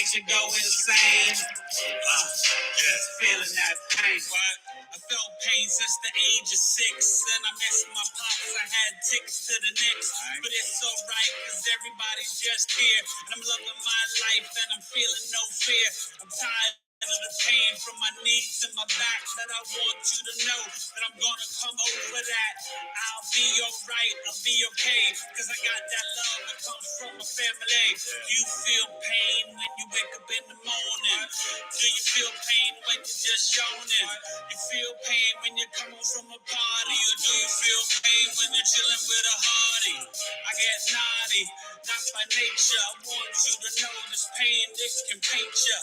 makes you go insane. Just feeling that pain. I felt pain since the age of 6, and I missed my pops. I had ticks to the necks, but it's alright, cause everybody's just here. And I'm loving my life, and I'm feeling no fear. I'm tired of the pain from my knees to my back, that I want you to know that I'm gonna come over that. I'll be alright, I'll be okay, cause I got that love that comes from my family. You feel pain when you wake up in the morning. Do you feel pain when you're just yawning? You feel pain when you come home from a party? Or do you feel pain when you're chilling with a hardy? I get naughty, that's my nature. I want you to know this pain, this can paint you.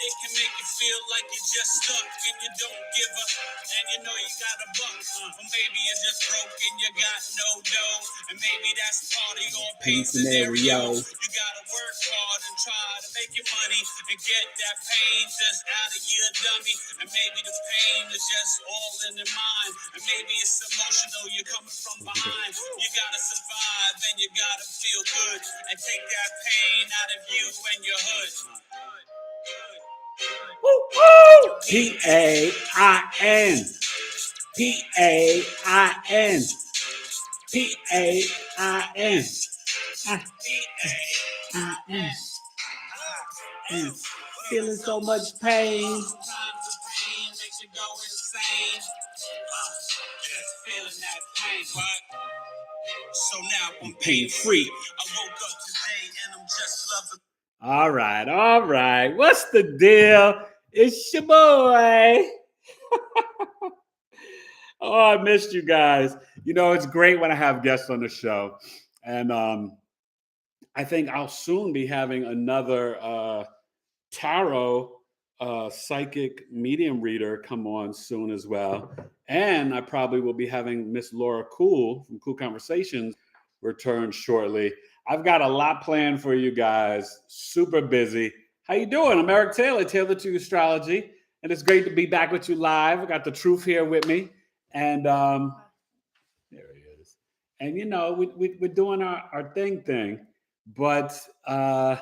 It can make you feel like you're just stuck and you don't give up. And you know you got a buck. Or maybe you're just broke and you got no dough. And maybe that's part of your pain scenario. You gotta work hard and try to make your money and get that pain just out of your dummy. And maybe the pain is just all in your mind. And maybe it's emotional, you're coming from behind. You gotta survive and you gotta feel good and take that pain out of you and your hood. P-A-I-N. P-A-I-N. P-A-I-N. P-A-I-N. Feeling so much pain. Sometimes the pain makes you go insane. Just feeling that pain. So now I'm pain free. I woke up today and I'm just loving. All right. What's the deal? It's your boy. Oh, I missed you guys. You know, it's great when I have guests on the show. And I think I'll soon be having another tarot psychic medium reader come on soon as well. And I probably will be having Miss Laura Cool from Cool Conversations return shortly. I've got a lot planned for you guys. Super busy. How you doing? I'm Eric Taylor, Taylor to Astrology. And it's great to be back with you live. I got the truth here with me. And there he is. And, you know, we're doing our thing. But, yeah,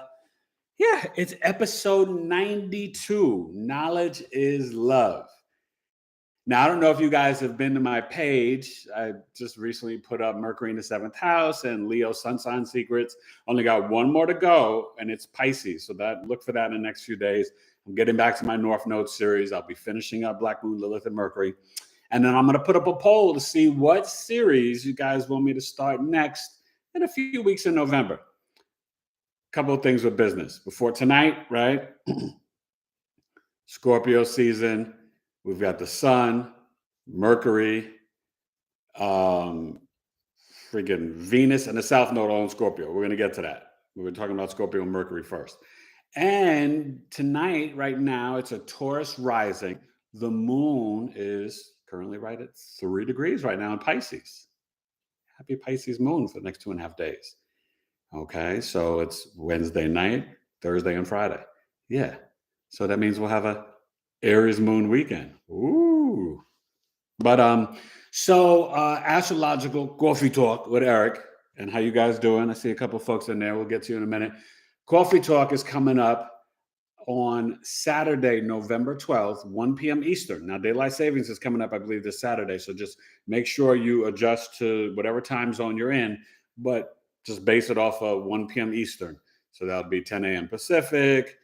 it's episode 92. Knowledge is love. Now, I don't know if you guys have been to my page. I just recently put up Mercury in the 7th house and Leo Sun Sign Secrets. Only got one more to go, and it's Pisces. So look for that in the next few days. I'm getting back to my North Node series. I'll be finishing up Black Moon, Lilith, and Mercury. And then I'm going to put up a poll to see what series you guys want me to start next in a few weeks in November. Couple of things with business. Before tonight, right? Scorpio season. We've got the Sun, Mercury, freaking Venus, and the South Node all in Scorpio. We're going to get to that. We were talking about Scorpio and Mercury first. And tonight, right now, it's a Taurus rising. The moon is currently right at 3 degrees right now in Pisces. Happy Pisces moon for the next 2.5 days. Okay, so it's Wednesday night, Thursday, and Friday. Yeah, so that means we'll have a Aries moon weekend. Ooh. But astrological coffee talk with Eric. And how you guys doing? I see a couple folks in there. We'll get to you in a minute. Coffee talk is coming up on Saturday, November 12th, 1 p.m. Eastern. Now, daylight savings is coming up, I believe, this Saturday. So just make sure you adjust to whatever time zone you're in, but just base it off of 1 p.m. Eastern. So that'll be 10 a.m. Pacific,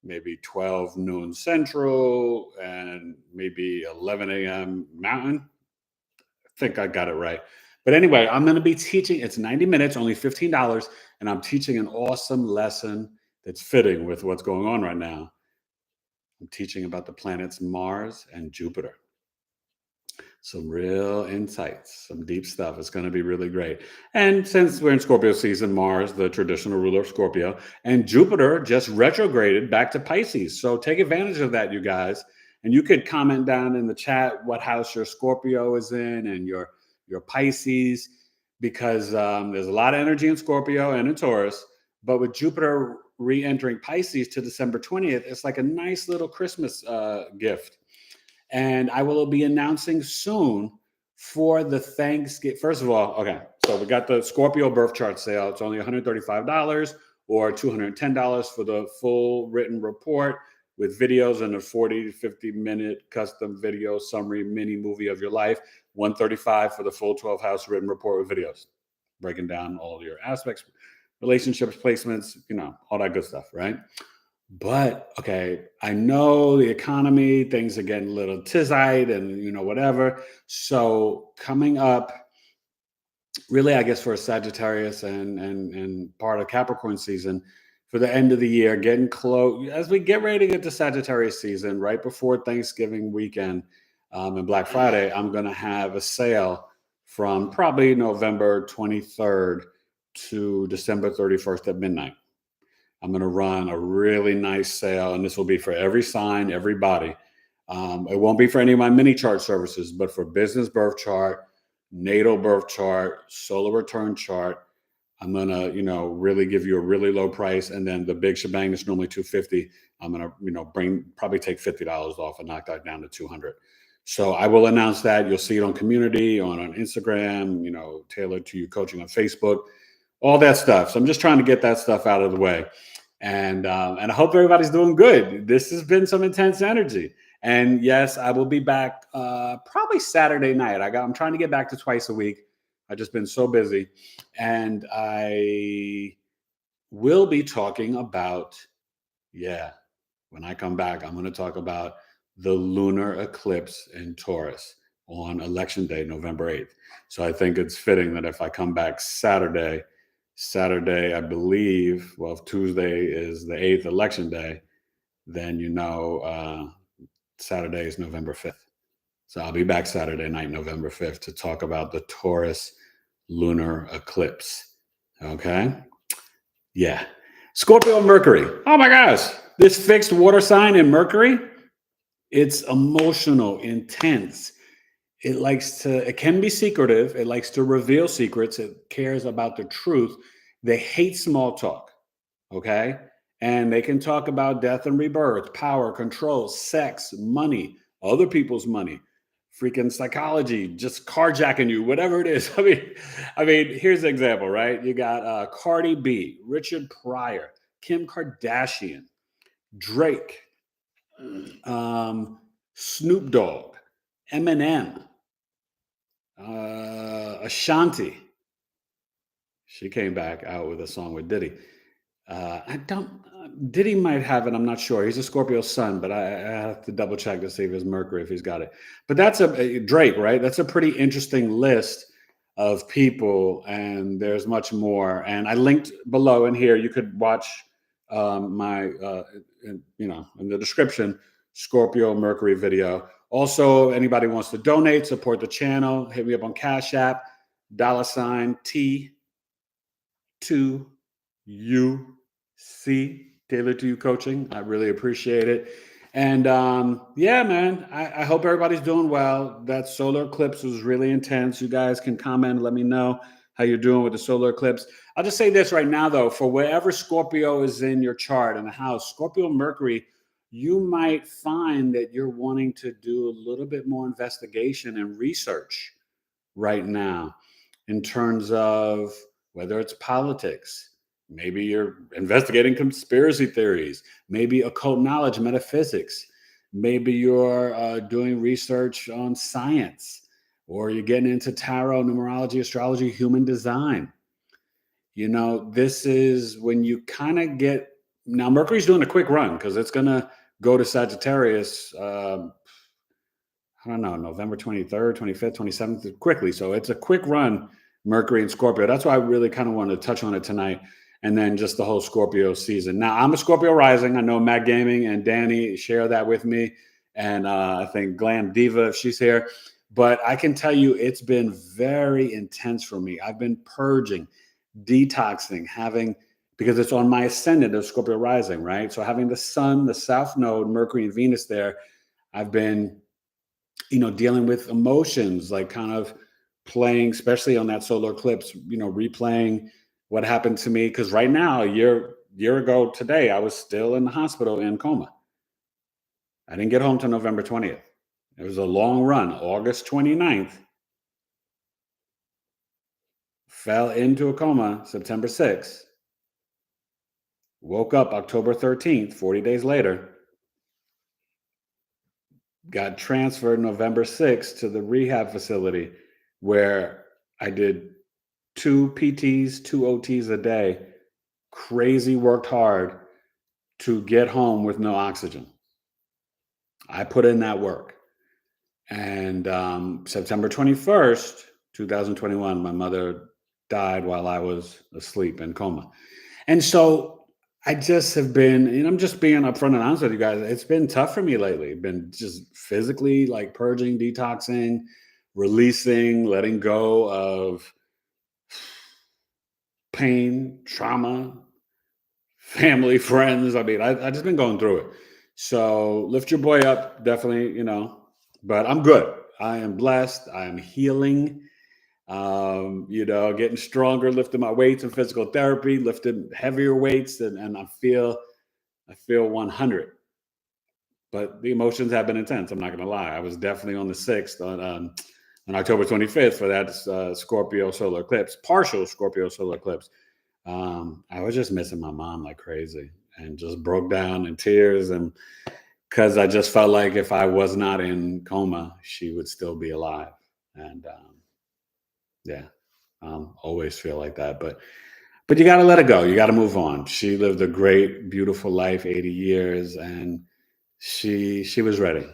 maybe 12 noon Central, and maybe 11 a.m. Mountain. I think I got it right. But anyway, I'm going to be teaching. It's 90 minutes, only $15, and I'm teaching an awesome lesson that's fitting with what's going on right now. I'm teaching about the planets Mars and Jupiter. Some real insights, some deep stuff. It's going to be really great. And since we're in Scorpio season, Mars, the traditional ruler of Scorpio, and Jupiter just retrograded back to Pisces. So take advantage of that, you guys. And you could comment down in the chat what house your Scorpio is in and your Pisces, because there's a lot of energy in Scorpio and in Taurus. But with Jupiter re-entering Pisces to December 20th, it's like a nice little Christmas gift. And I will be announcing soon for the Thanksgiving. First of all, okay, so we got the Scorpio birth chart sale. It's only $135, or $210 for the full written report with videos and a 40 to 50-minute custom video summary mini movie of your life. $135 for the full 12-house written report with videos, breaking down all your aspects, relationships, placements, all that good stuff, right? But okay, I know the economy, things are getting a little tizite and whatever. So coming up, really, I guess for a Sagittarius and part of Capricorn season, for the end of the year, getting close as we get ready to get to Sagittarius season, right before Thanksgiving weekend and Black Friday, I'm going to have a sale from probably November 23rd to December 31st at midnight. I'm going to run a really nice sale, and this will be for every sign, everybody. It won't be for any of my mini chart services, but for business birth chart, natal birth chart, solar return chart, I'm going to, really give you a really low price. And then the big shebang is normally $250. I'm going to, probably take $50 off and knock that down to $200. So I will announce that. You'll see it on community, on Instagram, tailored to you coaching on Facebook, all that stuff. So I'm just trying to get that stuff out of the way. And I hope everybody's doing good. This has been some intense energy. And yes, I will be back probably Saturday night. I'm trying to get back to twice a week. I've just been so busy. And I will be talking about, when I come back, I'm going to talk about the lunar eclipse in Taurus on election day, November 8th. So I think it's fitting that if I come back Saturday, I believe, well, if Tuesday is the 8th election day, then Saturday is November 5th. So I'll be back Saturday night, November 5th, to talk about the Taurus lunar eclipse. Okay? Yeah. Scorpio Mercury. Oh my gosh. This fixed water sign in Mercury, it's emotional, intense. It can be secretive. It likes to reveal secrets. It cares about the truth. They hate small talk. Okay. And they can talk about death and rebirth, power, control, sex, money, other people's money, freaking psychology, just carjacking you, whatever it is. I mean, here's an example, right? You got Cardi B, Richard Pryor, Kim Kardashian, Drake, Snoop Dogg, Eminem, Ashanti. She came back out with a song with Diddy. Diddy might have it. I'm not sure. He's a Scorpio sun, but I have to double check to see if it's Mercury, if he's got it. But that's a Drake, right? That's a pretty interesting list of people, and there's much more. And I linked below in here. You could watch my, in the description, Scorpio Mercury video. Also, anybody wants to donate, support the channel, hit me up on Cash App, $T2UC, tailored to you coaching. I really appreciate it. And man, I hope everybody's doing well. That solar eclipse was really intense. You guys can comment and let me know how you're doing with the solar eclipse. I'll just say this right now, though, for wherever Scorpio is in your chart in the house, Scorpio Mercury, you might find that you're wanting to do a little bit more investigation and research right now in terms of whether it's politics. Maybe you're investigating conspiracy theories, maybe occult knowledge, metaphysics. Maybe you're doing research on science, or you're getting into tarot, numerology, astrology, human design. This is when you kind of get, now Mercury's doing a quick run because it's going to go to Sagittarius, I don't know, November 23rd, 25th, 27th, quickly. So it's a quick run, Mercury and Scorpio. That's why I really kind of wanted to touch on it tonight. And then just the whole Scorpio season. Now, I'm a Scorpio rising. I know Matt Gaming and Danny share that with me. And I think Glam Diva, if she's here. But I can tell you it's been very intense for me. I've been purging, detoxing, because it's on my ascendant of Scorpio rising, right? So having the sun, the south node, Mercury and Venus there, I've been, dealing with emotions, like kind of playing, especially on that solar eclipse, replaying what happened to me. Because right now, a year ago today, I was still in the hospital in coma. I didn't get home till November 20th. It was a long run. August 29th, fell into a coma September 6th. Woke up October 13th, 40 days later. Got transferred November 6th to the rehab facility where I did 2 PTs, 2 OTs a day. Crazy worked hard to get home with no oxygen. I put in that work. And September 21st, 2021, my mother died while I was asleep in coma. And so I just have been, and I'm just being upfront and honest with you guys, it's been tough for me lately. Been just physically like purging, detoxing, releasing, letting go of pain, trauma, family, friends. I mean, I just been going through it. So lift your boy up, definitely, but I'm good. I am blessed. I am healing, getting stronger, lifting my weights in physical therapy, lifting heavier weights, and I feel 100. But the emotions have been intense. I'm not going to lie. I was definitely on the 6th on October 25th for that Scorpio solar eclipse, partial Scorpio solar eclipse. I was just missing my mom like crazy and just broke down in tears. And because I just felt like if I was not in coma, she would still be alive. And always feel like that. But you got to let it go. You got to move on. She lived a great, beautiful life, 80 years, and she was ready.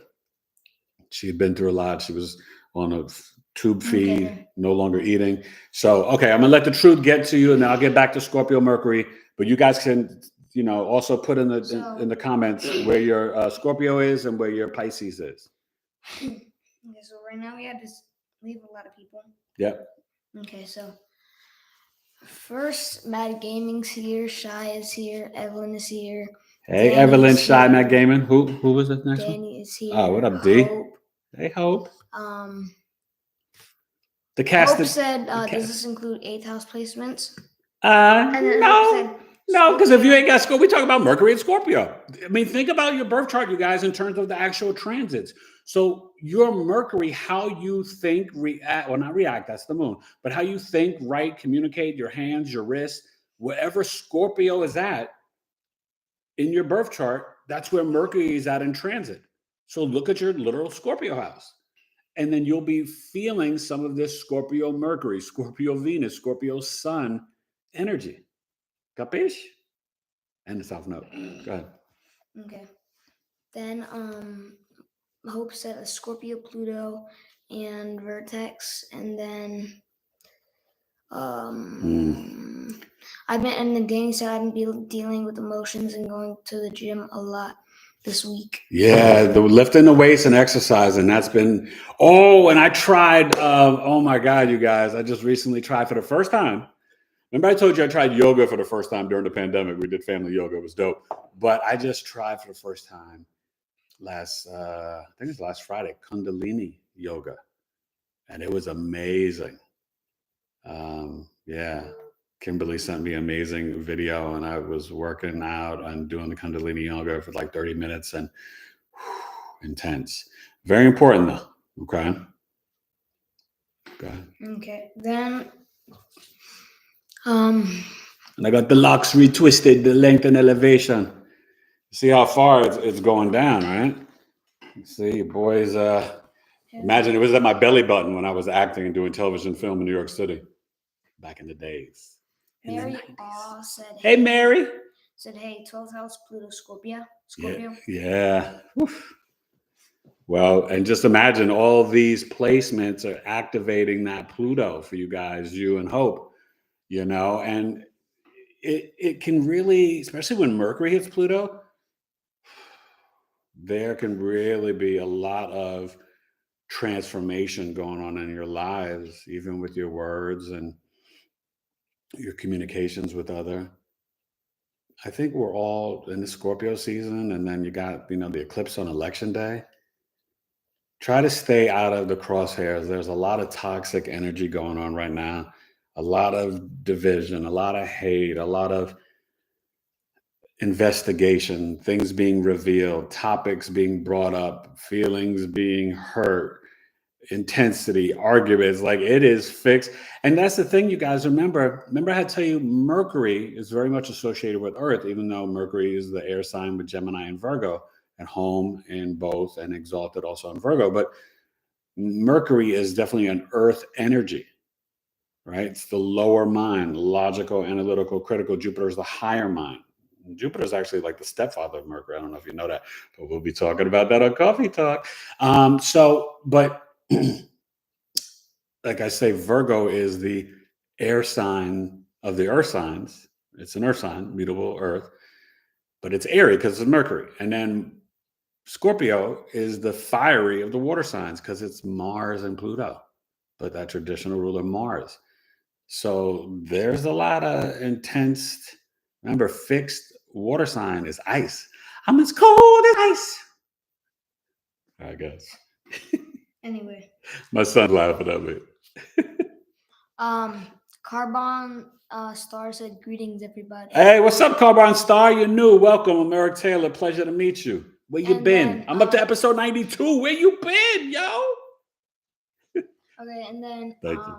She'd been through a lot. She was on a tube feed, no longer eating. So, okay, I'm gonna let the truth get to you, and then I'll get back to Scorpio Mercury. But you guys can, also put in the comments where your Scorpio is and where your Pisces is. Okay, so right now we have a lot of people. Yep. Okay, so first, Mad Gaming's here, Shy is here, Evelyn is here. Hey, Danny Evelyn, Shy, here. Mad Gaming. Who was it next Danny one? Is here. Oh, what up, D? Hope. Hey, Hope. The cast. Hope said, does this include 8th house placements? No, because if you ain't got Scorpio, we talk about Mercury and Scorpio. I mean, think about your birth chart, you guys, in terms of the actual transits. So your Mercury, how you think, not react, that's the moon, but how you think, write, communicate, your hands, your wrists, wherever Scorpio is at in your birth chart, that's where Mercury is at in transit. So look at your literal Scorpio house. And then you'll be feeling some of this Scorpio Mercury, Scorpio Venus, Scorpio Sun energy. Capish? And the South Node. Go ahead. Okay. Then Hope said a Scorpio, Pluto, and Vertex, and then and then Danny said I've been dealing with emotions and going to the gym a lot this week. Yeah, the lifting the weights and exercising, that's been, and I tried, oh my God, you guys, I just recently tried for the first time. Remember I told you I tried yoga for the first time during the pandemic. We did family yoga. It was dope. But I just tried for the first time I think it was last Friday, Kundalini yoga. And it was amazing. Kimberly sent me an amazing video, and I was working out and doing the Kundalini yoga for like 30 minutes and intense. Very important though. Okay. Go ahead. Okay. Then and I got the locks retwisted, the length and elevation. See how far it's going down, right? See, boys, imagine it was at my belly button when I was acting and doing television film in New York City back in the days. Mary said, hey, Mary. Said, hey, 12th house, Pluto, Scorpio. Yeah. Oof. Well, and just imagine all these placements are activating that Pluto for you guys, you and Hope, and it can really, especially when Mercury hits Pluto, there can really be a lot of transformation going on in your lives, even with your words and your communications with other. I think we're all in the Scorpio season, and then you got, the eclipse on election day. Try to stay out of the crosshairs. There's a lot of toxic energy going on right now, a lot of division, a lot of hate, a lot of investigation, things being revealed, topics being brought up, feelings being hurt. intensity, arguments. Like it is fixed. And that's the thing, you guys remember I had to tell you Mercury is very much associated with Earth, even though Mercury is the air sign with Gemini and Virgo, and home in both and exalted also in Virgo. But Mercury is definitely an Earth energy, right? It's the lower mind, logical, analytical, critical. Jupiter is the higher mind. Jupiter is actually like the stepfather of Mercury. I don't know if you know that, but we'll be talking about that on Coffee Talk. But like I say, Virgo is the air sign of the earth signs. It's an earth sign, mutable earth, but it's airy because it's Mercury. And then Scorpio is the fiery of the water signs because it's Mars and Pluto, but that traditional ruler Mars. So there's a lot of intense, remember, fixed water sign is ice. I'm as cold as ice, I guess. Anyway. My son's laughing at me. Carbon Star said, greetings, everybody. Hey, what's up, Carbon Star? You're new. Welcome. I'm Eric Taylor. Pleasure to meet you. Where you been? I'm up to episode 92. Where you been, yo? Okay, and then Thank you.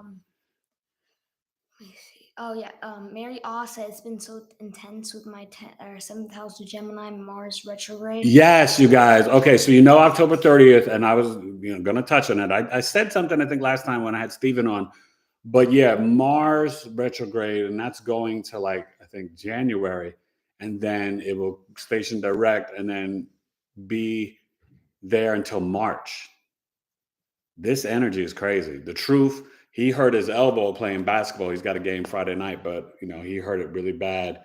let me see. Oh yeah, Mary Aw said it's been so intense with my 7th house of Gemini, Mars retrograde. Yes, you guys. Okay, so you know October 30th, and I was going to touch on it. I said something, I think, last time when I had Steven on. But yeah, Mars retrograde, and that's going to I think January, and then it will station direct and then be there until March. This energy is crazy. The truth, he hurt his elbow playing basketball. He's got a game Friday night, but he hurt it really bad.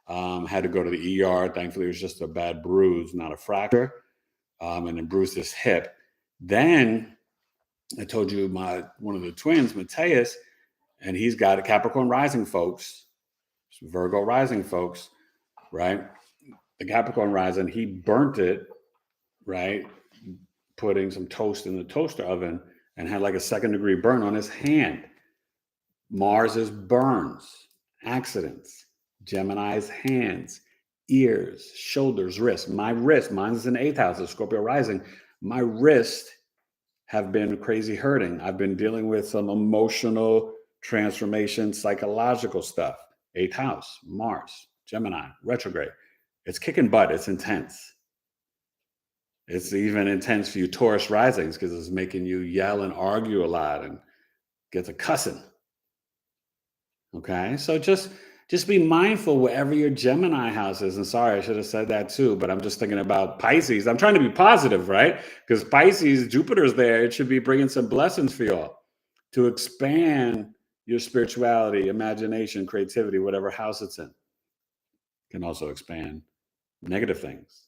Had to go to the ER. Thankfully, it was just a bad bruise, not a fracture. And then bruised his hip. Then I told you one of the twins, Mateus, and he's got a Capricorn rising, folks, Virgo rising, folks, right? The Capricorn rising, he burnt it, right? Putting some toast in the toaster oven and had like a 2nd-degree burn on his hand. Mars is burns, accidents, Gemini's hands, ears, shoulders, wrists. My wrist, mine is in 8th house of Scorpio rising. My wrist have been crazy hurting. I've been dealing with some emotional transformation, psychological stuff. 8th house, Mars, Gemini, retrograde. It's kicking butt. It's intense. It's even intense for you Taurus risings because it's making you yell and argue a lot and get to cussing. Okay, so just be mindful wherever your Gemini house is. And sorry, I should have said that too, but I'm just thinking about Pisces. I'm trying to be positive, right? Because Pisces, Jupiter's there. It should be bringing some blessings for y'all to expand your spirituality, imagination, creativity, whatever house it's in. Can also expand negative things.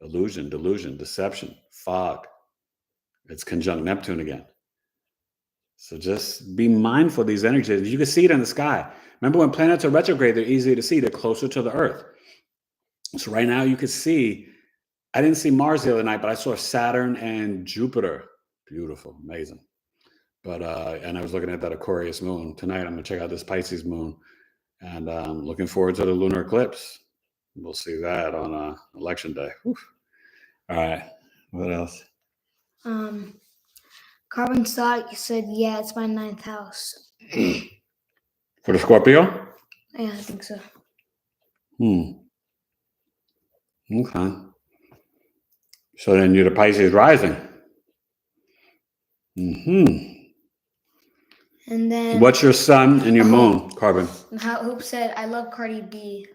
Illusion, delusion, deception, fog. It's conjunct Neptune again. So just be mindful of these energies. You can see it in the sky. Remember when planets are retrograde, they're easier to see. They're closer to the Earth. So right now you can see, I didn't see Mars the other night, but I saw Saturn and Jupiter. Beautiful, amazing. But and I was looking at that Aquarius moon. Tonight I'm going to check out this Pisces moon. And looking forward to the lunar eclipse. We'll see that on election day. Whew. All right. What else? Carbon Stock said, yeah, it's my 9th house. For the Scorpio? Yeah, I think so. Okay. So then you're the Pisces rising. And then what's your sun and your moon, Carbon? Hope said, I love Cardi B.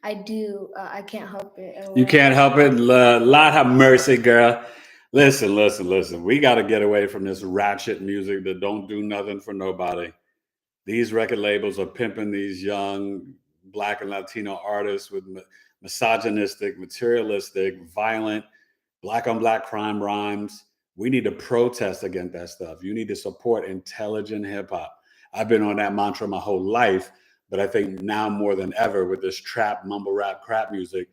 I do. I can't help it. You can't help it. Lord have mercy, girl. Listen. We got to get away from this ratchet music that don't do nothing for nobody. These record labels are pimping these young Black and Latino artists with misogynistic, materialistic, violent, Black on Black crime rhymes. We need to protest against that stuff. You need to support intelligent hip hop. I've been on that mantra my whole life, but I think now more than ever with this trap, mumble rap, crap music,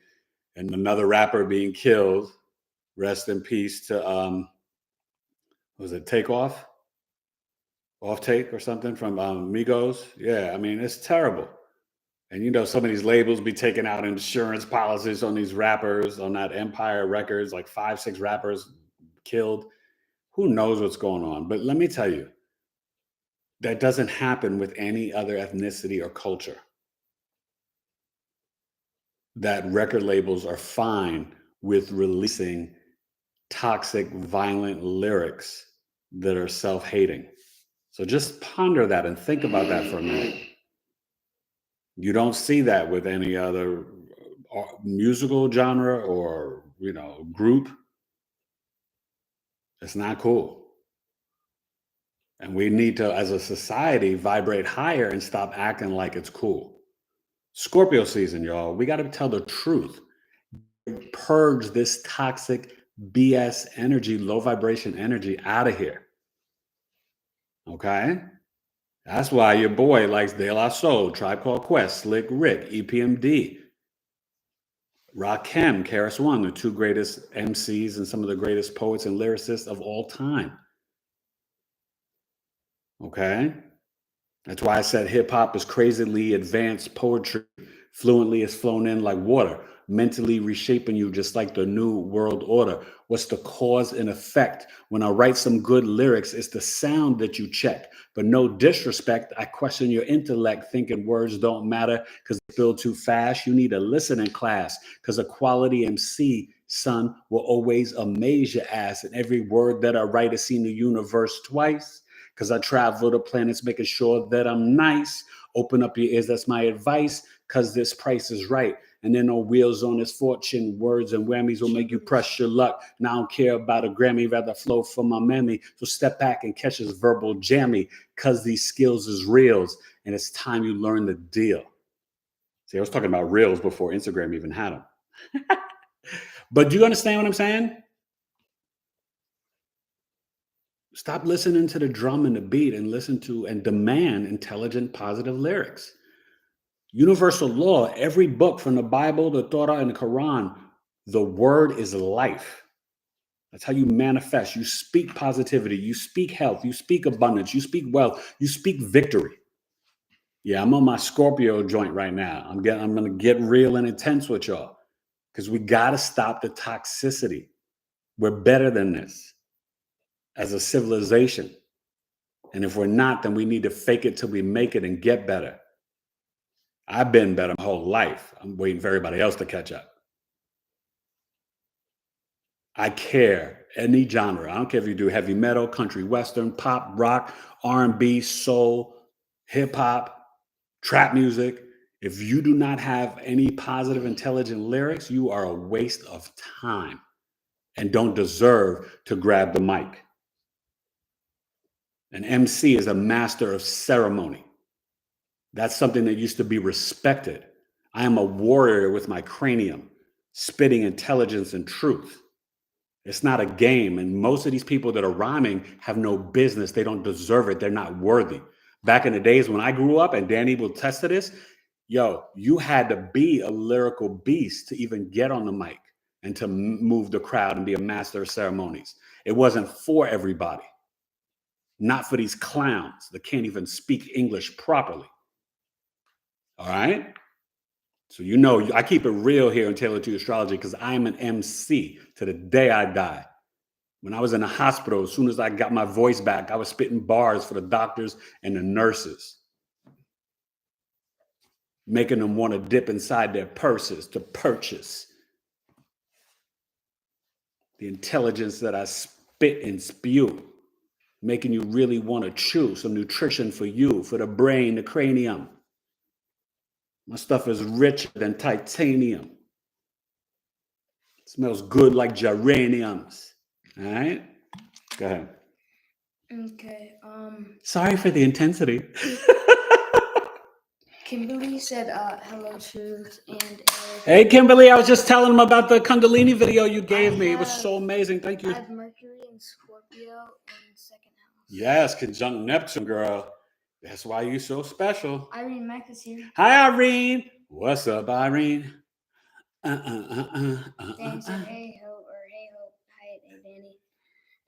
and another rapper being killed. Rest in peace to was it Takeoff? Off Take or something from Migos? Yeah, I mean, it's terrible. And some of these labels be taking out insurance policies on these rappers, on that Empire Records, like 5-6 rappers killed. Who knows what's going on? But let me tell you, that doesn't happen with any other ethnicity or culture. That record labels are fine with releasing toxic, violent lyrics that are self-hating. So just ponder that and think about that for a minute. You don't see that with any other musical genre or, group. It's not cool. And we need to, as a society, vibrate higher and stop acting like it's cool. Scorpio season, y'all. We got to tell the truth. Purge this toxic BS energy, low vibration energy out of here. Okay? That's why your boy likes De La Soul, Tribe Called Quest, Slick Rick, EPMD, Rakim, Karis One, the two greatest MCs and some of the greatest poets and lyricists of all time. Okay? That's why I said hip hop is crazily advanced poetry, fluently is flown in like water, mentally reshaping you just like the new world order. What's the cause and effect? When I write some good lyrics, it's the sound that you check. But no disrespect, I question your intellect, thinking words don't matter because they build too fast. You need a listening class because a quality MC, son, will always amaze your ass. And every word that I write has seen the universe twice. Because I travel the planets making sure that I'm nice. Open up your ears, that's my advice, because this price is right. And then no wheels on this fortune, words and whammies will make you press your luck. And I don't care about a Grammy, rather flow for my mammy. So step back and catch this verbal jammy, because these skills is reals, and it's time you learn the deal. See, I was talking about reels before Instagram even had them. But do you understand what I'm saying? Stop listening to the drum and the beat and listen to and demand intelligent, positive lyrics. Universal law, every book from the Bible, the Torah, and the Quran, the word is life. That's how you manifest. You speak positivity. You speak health. You speak abundance. You speak wealth. You speak victory. Yeah, I'm on my Scorpio joint right now. I'm going to get real and intense with y'all because we got to stop the toxicity. We're better than this as a civilization. And if we're not, then we need to fake it till we make it and get better. I've been better my whole life. I'm waiting for everybody else to catch up. I care any genre. I don't care if you do heavy metal, country western, pop, rock, R&B, soul, hip hop, trap music. If you do not have any positive, intelligent lyrics, you are a waste of time and don't deserve to grab the mic. An MC is a master of ceremony. That's something that used to be respected. I am a warrior with my cranium, spitting intelligence and truth. It's not a game. And most of these people that are rhyming have no business. They don't deserve it. They're not worthy. Back in the days when I grew up, and Danny will test to this, you had to be a lyrical beast to even get on the mic and to move the crowd and be a master of ceremonies. It wasn't for everybody. Not for these clowns that can't even speak English properly. All right? So I keep it real here in Tailored to Astrology because I am an MC to the day I die. When I was in the hospital, as soon as I got my voice back, I was spitting bars for the doctors and the nurses, making them want to dip inside their purses to purchase the intelligence that I spit and spew, making you really want to chew some nutrition for you, for the brain, the cranium. My stuff is richer than titanium. It smells good like geraniums. All right? Go ahead. Okay. Sorry for the intensity. Kimberly said, hello, Truth and Eric. Hey, Kimberly, I was just telling them about the Kundalini video you gave me. It was so amazing. Thank you. I have Mercury and Scorpio in second house. Yes, conjunct Neptune, girl. That's why you're so special. Irene Mack is here. Hi, Irene. What's up, Irene? Dan said, hey, ho, or hey, ho, hi, hey, Danny.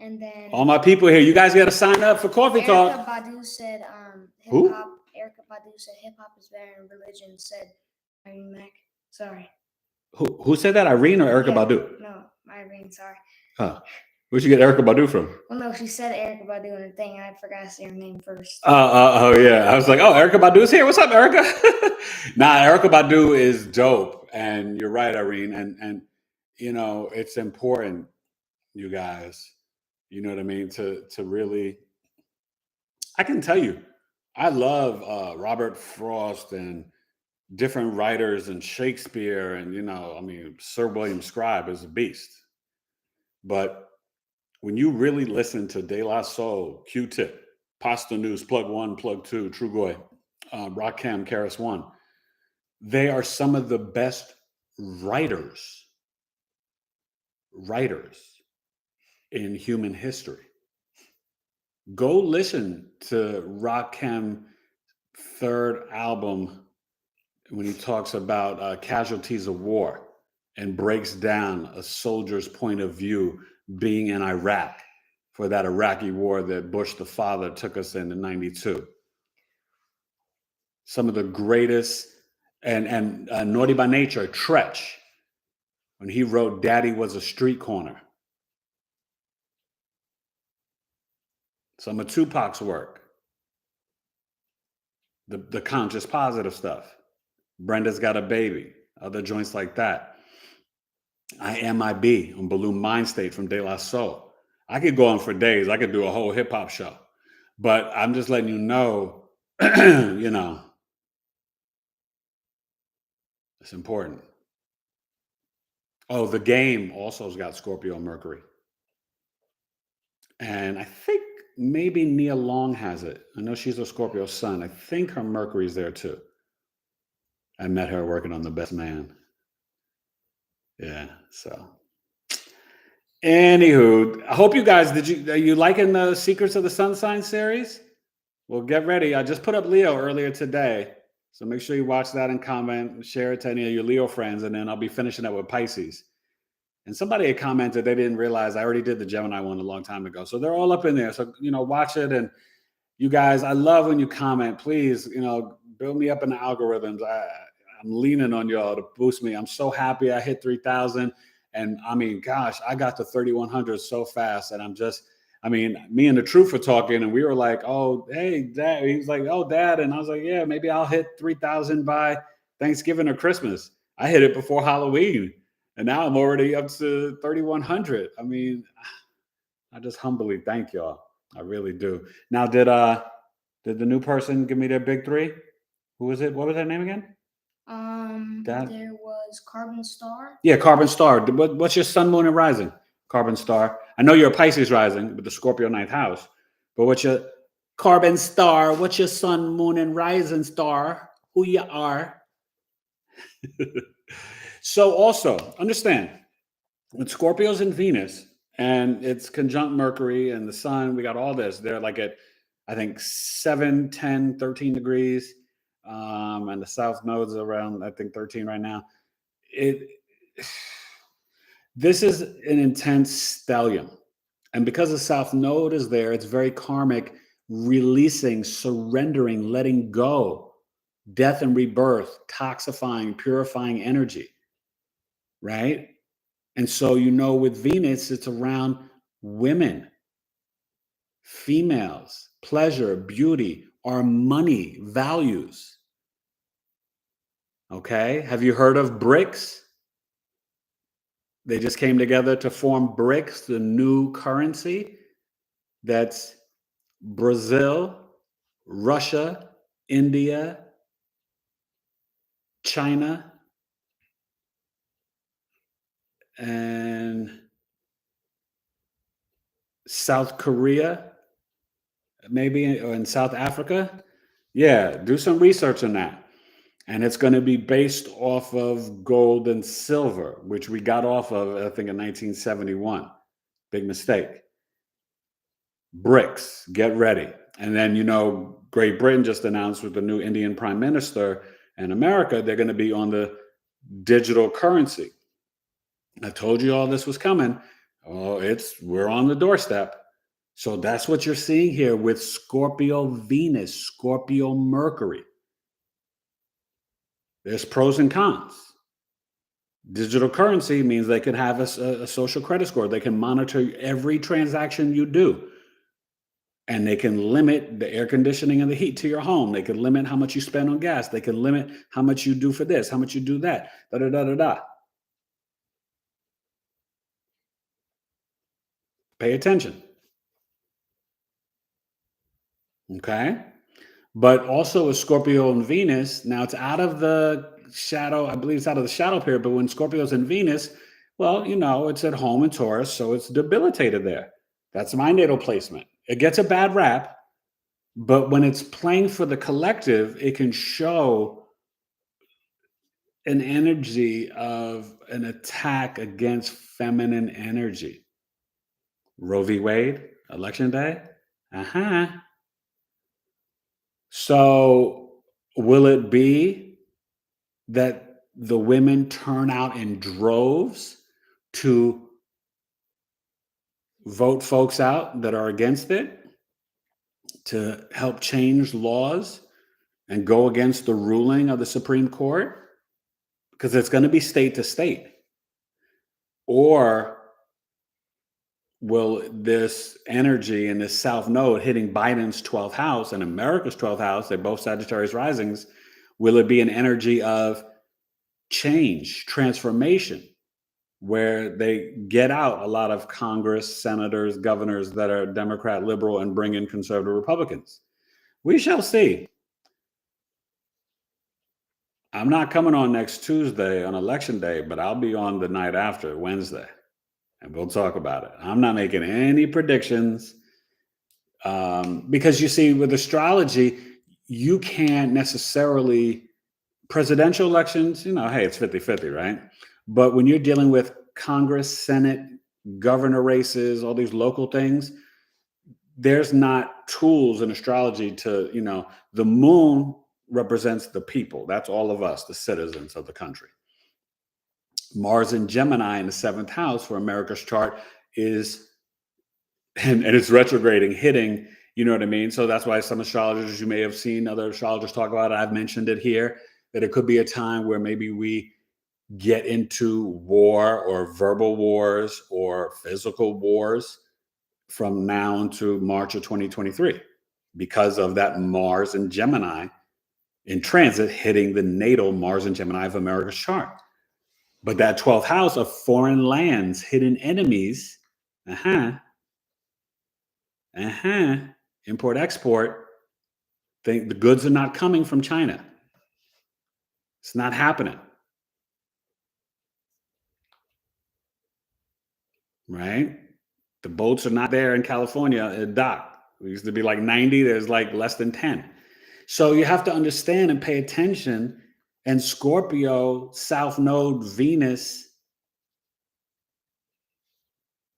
And then all my people here, you guys got to sign up for Coffee Talk. Erica Badu said, Who? Erica Badu said hip hop is better than religion. Said Irene Mack. Sorry. Who said that? Irene or Erica Badu? No, Irene. Sorry. Huh. Where'd you get Erica Badu from? Well, no, she said Erica Badu in the thing, and I forgot to say her name first. Oh yeah. I was like, oh, Erica Badu's here. What's up, Erica? Nah, Erica Badu is dope, and you're right, Irene. And you know, it's important, you guys. You know what I mean? To really, I can tell you, I love Robert Frost and different writers and Shakespeare, and you know, I mean, Sir William Scribe is a beast. But when you really listen to De La Soul, Q-Tip, Pasta News, Plug One, Plug Two, Trugoy, Rakim, Karis One, they are some of the best writers in human history. Go listen to Rakim third album when he talks about casualties of war and breaks down a soldier's point of view being in Iraq for that Iraqi war that Bush the father took us in 92. Some of the greatest, and Naughty by Nature, Tretch, when he wrote Daddy Was a Street Corner. Some of Tupac's work, the conscious positive stuff. Brenda's Got a Baby, other joints like that. IMIB on Balloon Mind State from De La Soul. I could go on for days. I could do a whole hip hop show, but I'm just letting you know, you know, it's important. Oh, The Game also has got Scorpio Mercury. And I think maybe Nia Long has it. I know she's a Scorpio sun. I think her Mercury's there too. I met her working on The Best Man. Yeah, so. Anywho, I hope you guys, are you liking the Secrets of the Sun Sign series? Well, get ready. I just put up Leo earlier today. So make sure you watch that and comment, share it to any of your Leo friends, and then I'll be finishing up with Pisces. And somebody had commented they didn't realize I already did the Gemini one a long time ago. So they're all up in there. So, you know, watch it. And you guys, I love when you comment. Please, you know, build me up in the algorithms. I'm leaning on y'all to boost me. I'm so happy I hit 3,000. And I mean, gosh, I got to 3,100 so fast. And I'm just, I mean, me and the truth were talking and we were like, oh, hey, Dad. He was like, oh, Dad. And I was like, yeah, maybe I'll hit 3,000 by Thanksgiving or Christmas. I hit it before Halloween. And now I'm already up to 3,100. I mean, I just humbly thank y'all. I really do. Now, did the new person give me their big three? Who was it? What was their name again? There was Carbon Star. Yeah, Carbon Star. What's your sun, moon, and rising? Carbon Star. I know you're a Pisces rising with the Scorpio ninth house, but what's your Carbon Star? What's your sun, moon, and rising star? Who you are? So also understand with Scorpios and Venus, and it's conjunct Mercury and the sun, we got all this. They're like at, I think, 7, 10, 13 degrees. And the south node's around, I think, 13 right now. This is an intense stellium. And because the south node is there, it's very karmic, releasing, surrendering, letting go, death and rebirth, toxifying, purifying energy, right? And so, you know, with Venus, it's around women, females, pleasure, beauty, our money, values. Okay. Have you heard of BRICS? They just came together to form BRICS, the new currency. That's Brazil, Russia, India, China, and South Korea, maybe, or in South Africa. Yeah, do some research on that. And it's going to be based off of gold and silver, which we got off of, I think, in 1971. Big mistake. BRICS, get ready. And then, you know, Great Britain just announced with the new Indian Prime Minister and America, they're going to be on the digital currency. I told you all this was coming. Oh, we're on the doorstep. So that's what you're seeing here with Scorpio Venus, Scorpio Mercury. There's pros and cons. Digital currency means they can have a social credit score. They can monitor every transaction you do. And they can limit the air conditioning and the heat to your home. They can limit how much you spend on gas. They can limit how much you do for this, how much you do that. Da da da da da. Pay attention. Okay. But also with Scorpio and Venus, now it's out of the shadow. I believe it's out of the shadow period. But when Scorpio's in Venus, well, it's at home in Taurus, so it's debilitated there. That's my natal placement. It gets a bad rap, but when it's playing for the collective, it can show an energy of an attack against feminine energy. Roe v. Wade, election day. So will it be that the women turn out in droves to vote folks out that are against it, to help change laws and go against the ruling of the Supreme Court? Because it's going to be state to state. Or will this energy in this South Node hitting Biden's 12th house and America's 12th house, they're both Sagittarius risings, will it be an energy of change, transformation, where they get out a lot of Congress, senators, governors that are Democrat, liberal, and bring in conservative Republicans? We shall see. I'm not coming on next Tuesday on election day, but I'll be on the night after, Wednesday, and we'll talk about it. I'm not making any predictions because you see, with astrology, you can't necessarily, presidential elections, hey, it's 50-50, right? But when you're dealing with Congress, Senate, governor races, all these local things, there's not tools in astrology to, the moon represents the people. That's all of us, the citizens of the country. Mars in Gemini in the 7th house for America's chart is, and it's retrograding, hitting, you know what I mean? So that's why some astrologers, you may have seen other astrologers talk about it, I've mentioned it here, that it could be a time where maybe we get into war or verbal wars or physical wars from now into March of 2023 because of that Mars and Gemini in transit hitting the natal Mars and Gemini of America's chart. But that 12th house of foreign lands, hidden enemies, import, export, the goods are not coming from China. It's not happening. Right? The boats are not there in California at dock. It used to be like 90, there's like less than 10. So you have to understand and pay attention. And Scorpio, South Node, Venus,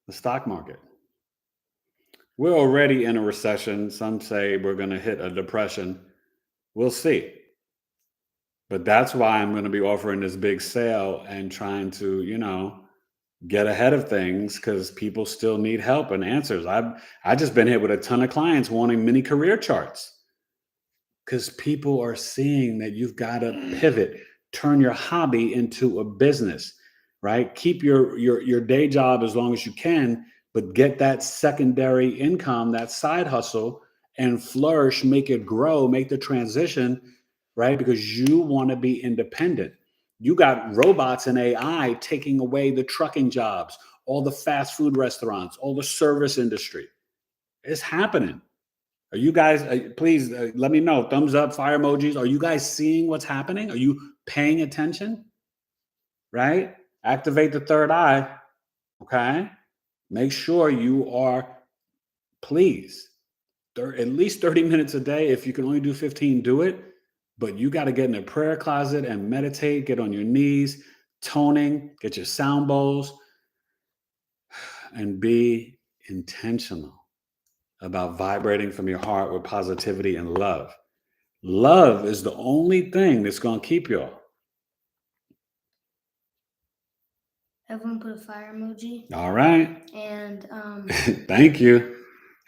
the stock market. We're already in a recession. Some say we're going to hit a depression. We'll see. But that's why I'm going to be offering this big sale and trying to, get ahead of things, because people still need help and answers. I've just been hit with a ton of clients wanting mini career charts, because people are seeing that you've got to pivot, turn your hobby into a business, right? Keep your day job as long as you can, but get that secondary income, that side hustle, and flourish, make it grow, make the transition, right? Because you want to be independent. You got robots and AI taking away the trucking jobs, all the fast food restaurants, all the service industry. It's happening. Are you guys, please let me know, thumbs up, fire emojis. Are you guys seeing what's happening? Are you paying attention? Right? Activate the third eye. Okay? Make sure you are, please, at least 30 minutes a day. If you can only do 15, do it. But you got to get in a prayer closet and meditate, get on your knees, toning, get your sound bowls, and be intentional about vibrating from your heart with positivity and love. Love is the only thing that's going to keep y'all. Everyone put a fire emoji. All right. And thank you.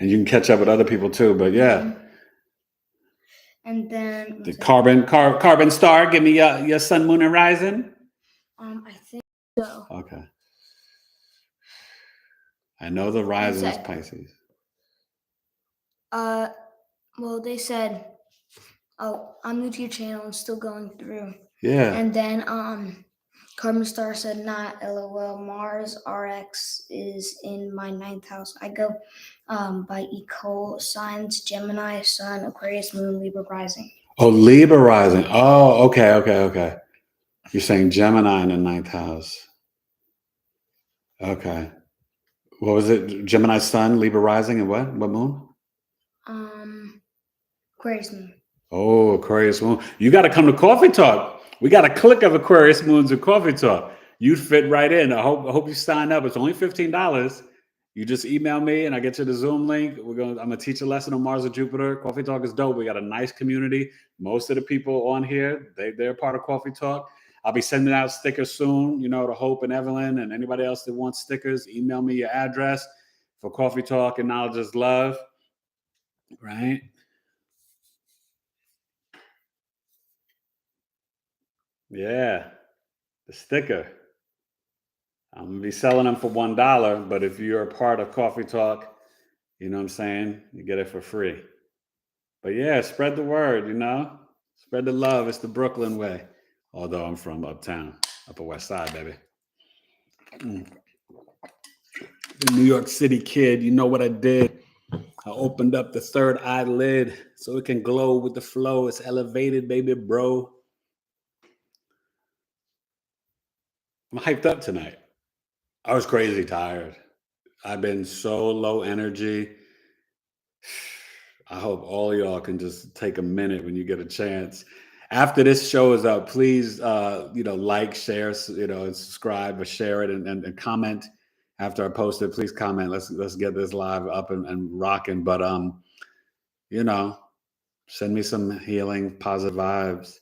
And you can catch up with other people too, but yeah. And then the carbon star, give me your sun, moon, and rising. I think So. Okay. I know the rising is Pisces. Well, they said, "Oh, I'm new to your channel and still going through." Yeah. And then Carbon Star said, "Not LOL. Mars RX is in my 9th house. I go by eco signs: Gemini, Sun, Aquarius, Moon, Libra rising." Oh, Libra rising. Oh, okay. You're saying Gemini in the 9th house. Okay. What was it? Gemini Sun, Libra rising, and what? What moon? Aquarius Moon. Oh, Aquarius moon. You got to come to Coffee Talk. We got a clique of Aquarius moons and Coffee Talk. You'd fit right in. I hope you sign up. It's only $15. You just email me and I get you the Zoom link. I'm gonna teach a lesson on Mars and Jupiter. Coffee Talk is dope. We got a nice community. Most of the people on here, they're part of Coffee Talk. I'll be sending out stickers soon, to Hope and Evelyn and anybody else that wants stickers. Email me your address for Coffee Talk and Knowledge is Love. Right? Yeah. The sticker. I'm gonna be selling them for $1, but if you're a part of Coffee Talk, you know what I'm saying, you get it for free. But yeah, spread the word, spread the love. It's the Brooklyn way. Although I'm from uptown, Upper West Side, baby. The New York City kid, you know what I did? I opened up the third eyelid so it can glow with the flow. It's elevated, baby, bro. I'm hyped up tonight. I was crazy tired. I've been so low energy. I hope all y'all can just take a minute when you get a chance. After this show is up, please, like, share, and subscribe or share it and comment after I post it. Please comment. Let's get this live up and rocking. But, send me some healing, positive vibes.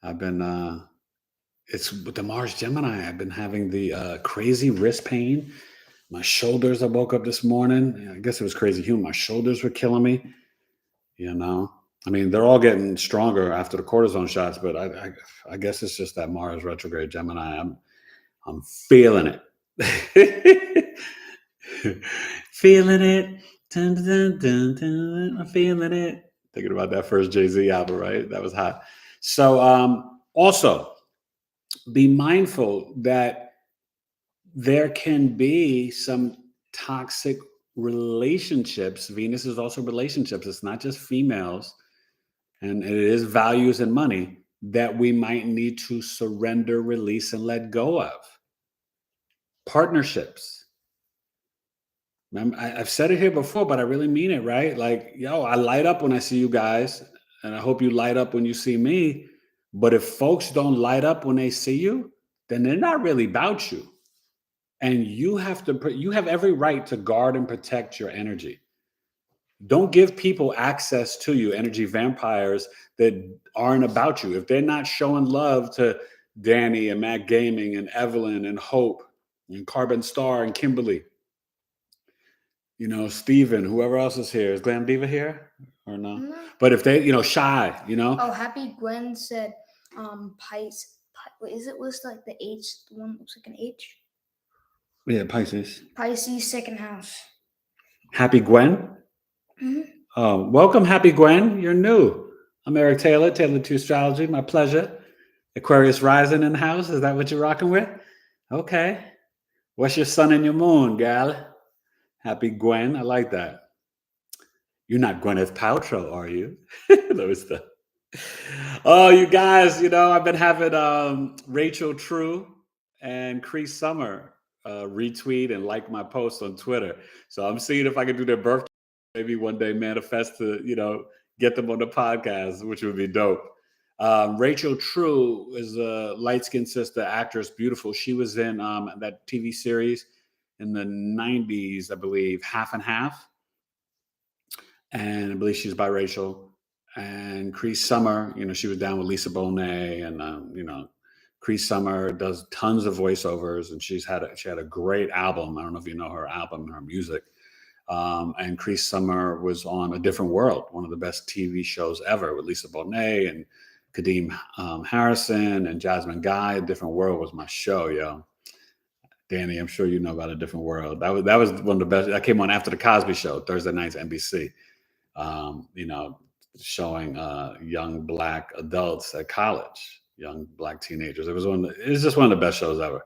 I've been, it's with the Mars Gemini. I've been having the crazy wrist pain. My shoulders, I woke up this morning. I guess it was crazy humor. My shoulders were killing me. I mean, they're all getting stronger after the cortisone shots, but I guess it's just that Mars retrograde Gemini. I'm feeling it. Feeling it. Dun, dun, dun, dun, I'm feeling it. Thinking about that first Jay-Z album, right? That was hot. So also be mindful that there can be some toxic relationships. Venus is also relationships. It's not just females. And it is values and money that we might need to surrender, release, and let go of. Partnerships. I've said it here before, but I really mean it, right? Like, I light up when I see you guys, and I hope you light up when you see me. But if folks don't light up when they see you, then they're not really about you. And you have every right to guard and protect your energy. Don't give people access to you, energy vampires that aren't about you. If they're not showing love to Danny and Matt Gaming and Evelyn and Hope and Carbon Star and Kimberly, Steven, whoever else is here. Is Glam Diva here or no? No. But if they, Shy, Oh, Happy Gwen said, Pisces. Is it listed like the H? The one that looks like an H? Yeah, Pisces. Pisces, 2nd house. Happy Gwen? Mm-hmm. Oh, welcome, Happy Gwen. You're new. I'm Eric Taylor, Taylor to Astrology. My pleasure. Aquarius rising in the house. Is that what you're rocking with? Okay. What's your sun and your moon, gal? Happy Gwen. I like that. You're not Gwyneth Paltrow, are you? Oh, you guys, I've been having Rachel True and Cree Summer retweet and like my post on Twitter. So I'm seeing if I can do their birthday, maybe one day manifest to, get them on the podcast, which would be dope. Rachel True is a light-skinned sister, actress, beautiful. She was in that TV series in the 90s, I believe, Half and Half. And I believe she's biracial. And Cree Summer, she was down with Lisa Bonet, and Cree Summer does tons of voiceovers, and she had a great album. I don't know if you know her album, her music. And Cree Summer was on A Different World, one of the best TV shows ever, with Lisa Bonet and Kadeem Harrison and Jasmine Guy. A Different World was my show, yo. Danny, I'm sure you know about A Different World. That was one of the best. That came on after the Cosby Show, Thursday nights, NBC. You know, showing young Black adults at college, young Black teenagers. It was just one of the best shows ever,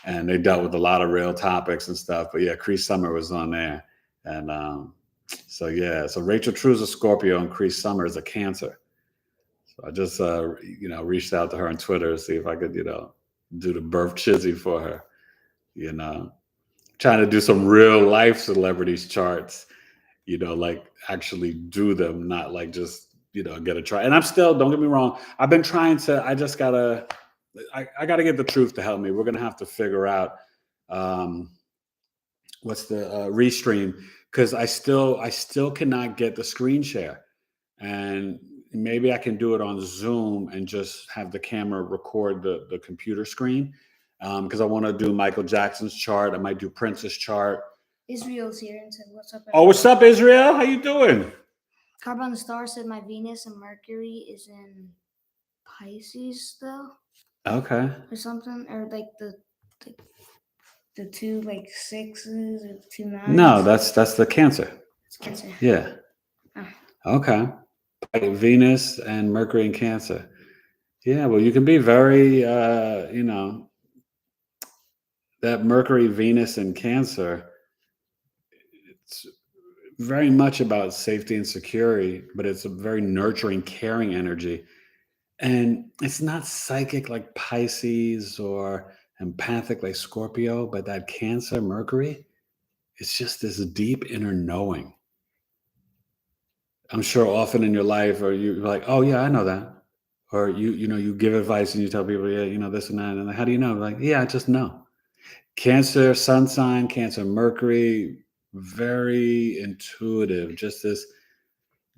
and they dealt with a lot of real topics and stuff. But yeah, Cree Summer was on there, and so yeah, so Rachel True's a Scorpio and Cree Summer is a Cancer. So I just reached out to her on Twitter to see if I could do the birth chizzy for her. You know, trying to do some real life celebrities charts, like actually do them, not like just, get a try. And I'm still, don't get me wrong, I've been trying to, I gotta get the truth to help me. We're gonna have to figure out what's the restream, because I still cannot get the screen share. And maybe I can do it on Zoom and just have the camera record the computer screen. Because I want to do Michael Jackson's chart. I might do Prince's chart. Israel's here and said, "What's up?" Oh, what's up, Israel? How you doing? Carbon Star said my Venus and Mercury is in Pisces, though. Okay. Or something, or like the two like sixes or 2 9s. No, that's the Cancer. It's Cancer. Yeah. Oh. Okay. Venus and Mercury in Cancer. Yeah. Well, you can be very, that Mercury, Venus, and Cancer. It's very much about safety and security, but it's a very nurturing, caring energy. And it's not psychic like Pisces or empathic like Scorpio, but that Cancer, Mercury, it's just this deep inner knowing. I'm sure often in your life, or you're like, oh yeah, I know that. Or you give advice and you tell people, yeah, this and that. And how do you know? Like, yeah, I just know. Cancer, sun sign, Cancer, Mercury, very intuitive, just this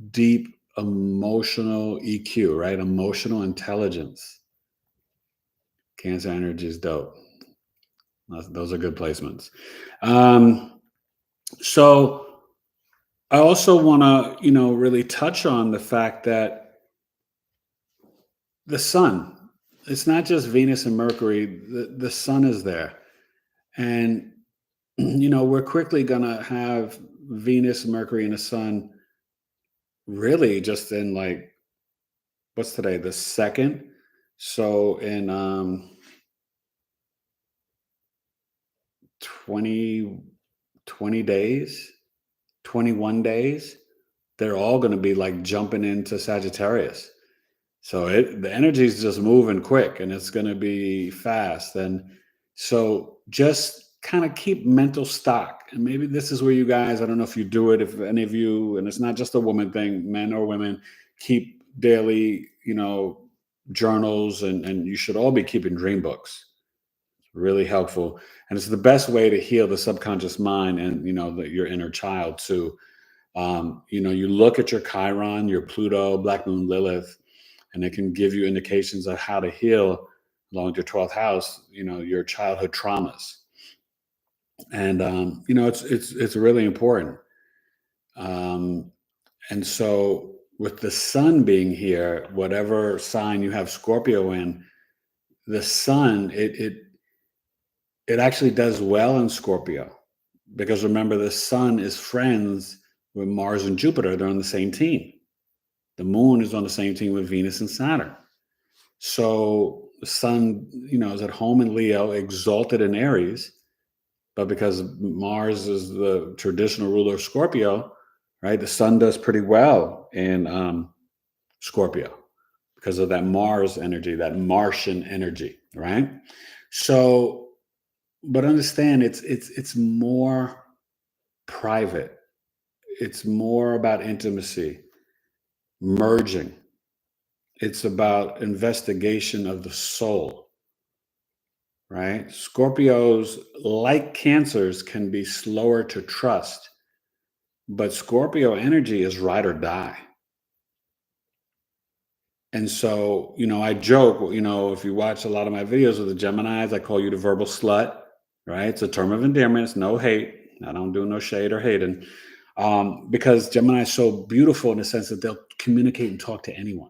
deep emotional EQ, right? Emotional intelligence. Cancer energy is dope. Those are good placements. So I also want to, really touch on the fact that the sun, it's not just Venus and Mercury, the sun is there. And, we're quickly going to have Venus, Mercury, and the sun really just in like, what's today? The 2nd. So in 20 days, 21 days, they're all going to be like jumping into Sagittarius. So the energy is just moving quick and it's going to be fast. And so just kind of keep mental stock. And maybe this is where you guys, I don't know if you do it, if any of you, and it's not just a woman thing, men or women, keep daily, journals, and you should all be keeping dream books. It's really helpful. And it's the best way to heal the subconscious mind and, your inner child too. You look at your Chiron, your Pluto, Black Moon, Lilith, and it can give you indications of how to heal along your 12th house, your childhood traumas. And, it's really important. And so with the sun being here, whatever sign you have Scorpio in, the sun, it actually does well in Scorpio, because remember, the sun is friends with Mars and Jupiter. They're on the same team. The moon is on the same team with Venus and Saturn. So the sun, is at home in Leo, exalted in Aries, but because Mars is the traditional ruler of Scorpio, right? The sun does pretty well in Scorpio because of that Mars energy, that Martian energy, right? So, but understand it's more private. It's more about intimacy, merging. It's about investigation of the soul, right? Scorpios, like Cancers, can be slower to trust, but Scorpio energy is ride or die. And so, I joke, if you watch a lot of my videos with the Geminis, I call you the verbal slut, right? It's a term of endearment. It's no hate. I don't do no shade or hating, because Gemini is so beautiful in the sense that they'll communicate and talk to anyone.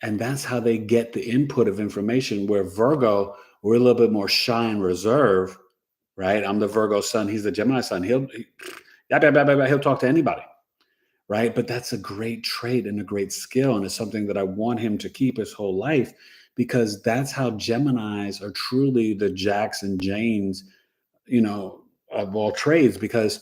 And that's how they get the input of information, where Virgo We're a little bit more shy and reserved, right? I'm the Virgo sun. He's the Gemini sun. He'll talk to anybody, right? But that's a great trait and a great skill. And it's something that I want him to keep his whole life, because that's how Geminis are truly the Jacks and Janes, of all trades. Because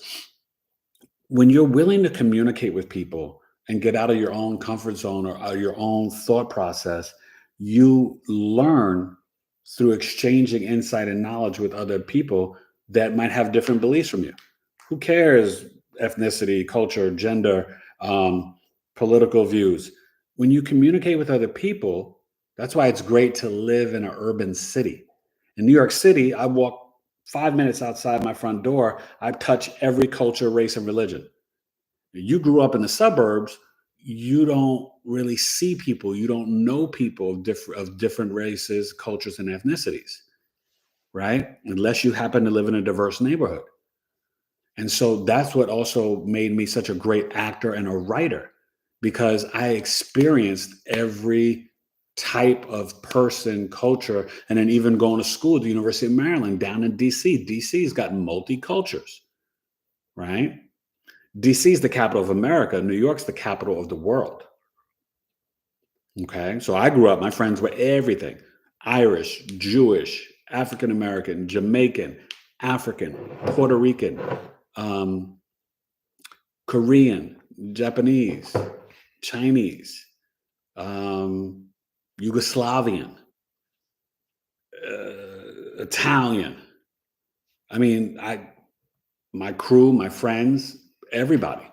when you're willing to communicate with people and get out of your own comfort zone or your own thought process, you learn through exchanging insight and knowledge with other people that might have different beliefs from you. Who cares? Ethnicity, culture, gender, political views. When you communicate with other people, that's why it's great to live in an urban city. In New York City, I walk 5 minutes outside my front door, I touch every culture, race, and religion. You grew up in the suburbs, you don't really see people, you don't know people of different races, cultures, and ethnicities, right? Unless you happen to live in a diverse neighborhood. And so that's what also made me such a great actor and a writer, because I experienced every type of person, culture, and then even going to school at the University of Maryland down in DC. DC's got multicultures, right? DC is the capital of America. New York's the capital of the world. Okay. So I grew up, my friends were everything: Irish, Jewish, African American, Jamaican, African, Puerto Rican, Korean, Japanese, Chinese, Yugoslavian, Italian. I mean, my crew, my friends, everybody.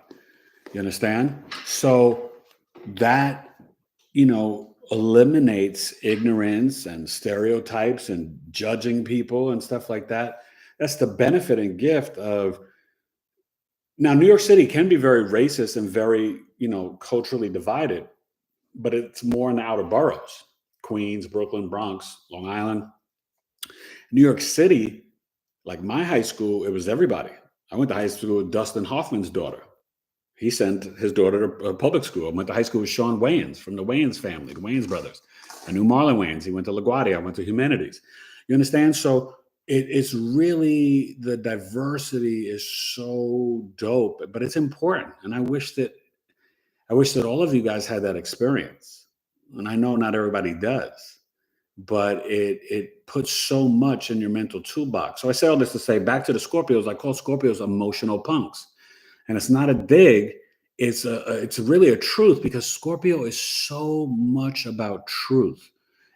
You understand? So that, eliminates ignorance and stereotypes and judging people and stuff like that. That's the benefit and gift of. Now, New York City can be very racist and very, culturally divided, but it's more in the outer boroughs: Queens, Brooklyn, Bronx, Long Island. New York City, like my high school, it was everybody. I went to high school with Dustin Hoffman's daughter. He sent his daughter to public school. I went to high school with Sean Wayans from the Wayans family, the Wayans brothers. I knew Marlon Wayans. He went to LaGuardia. I went to Humanities. You understand? So it's really, the diversity is so dope, but it's important. And I wish that all of you guys had that experience. And I know not everybody does, but it puts so much in your mental toolbox. So I say all this to say, back to the Scorpios. I call Scorpios emotional punks. And it's not a dig. It's really a truth, because Scorpio is so much about truth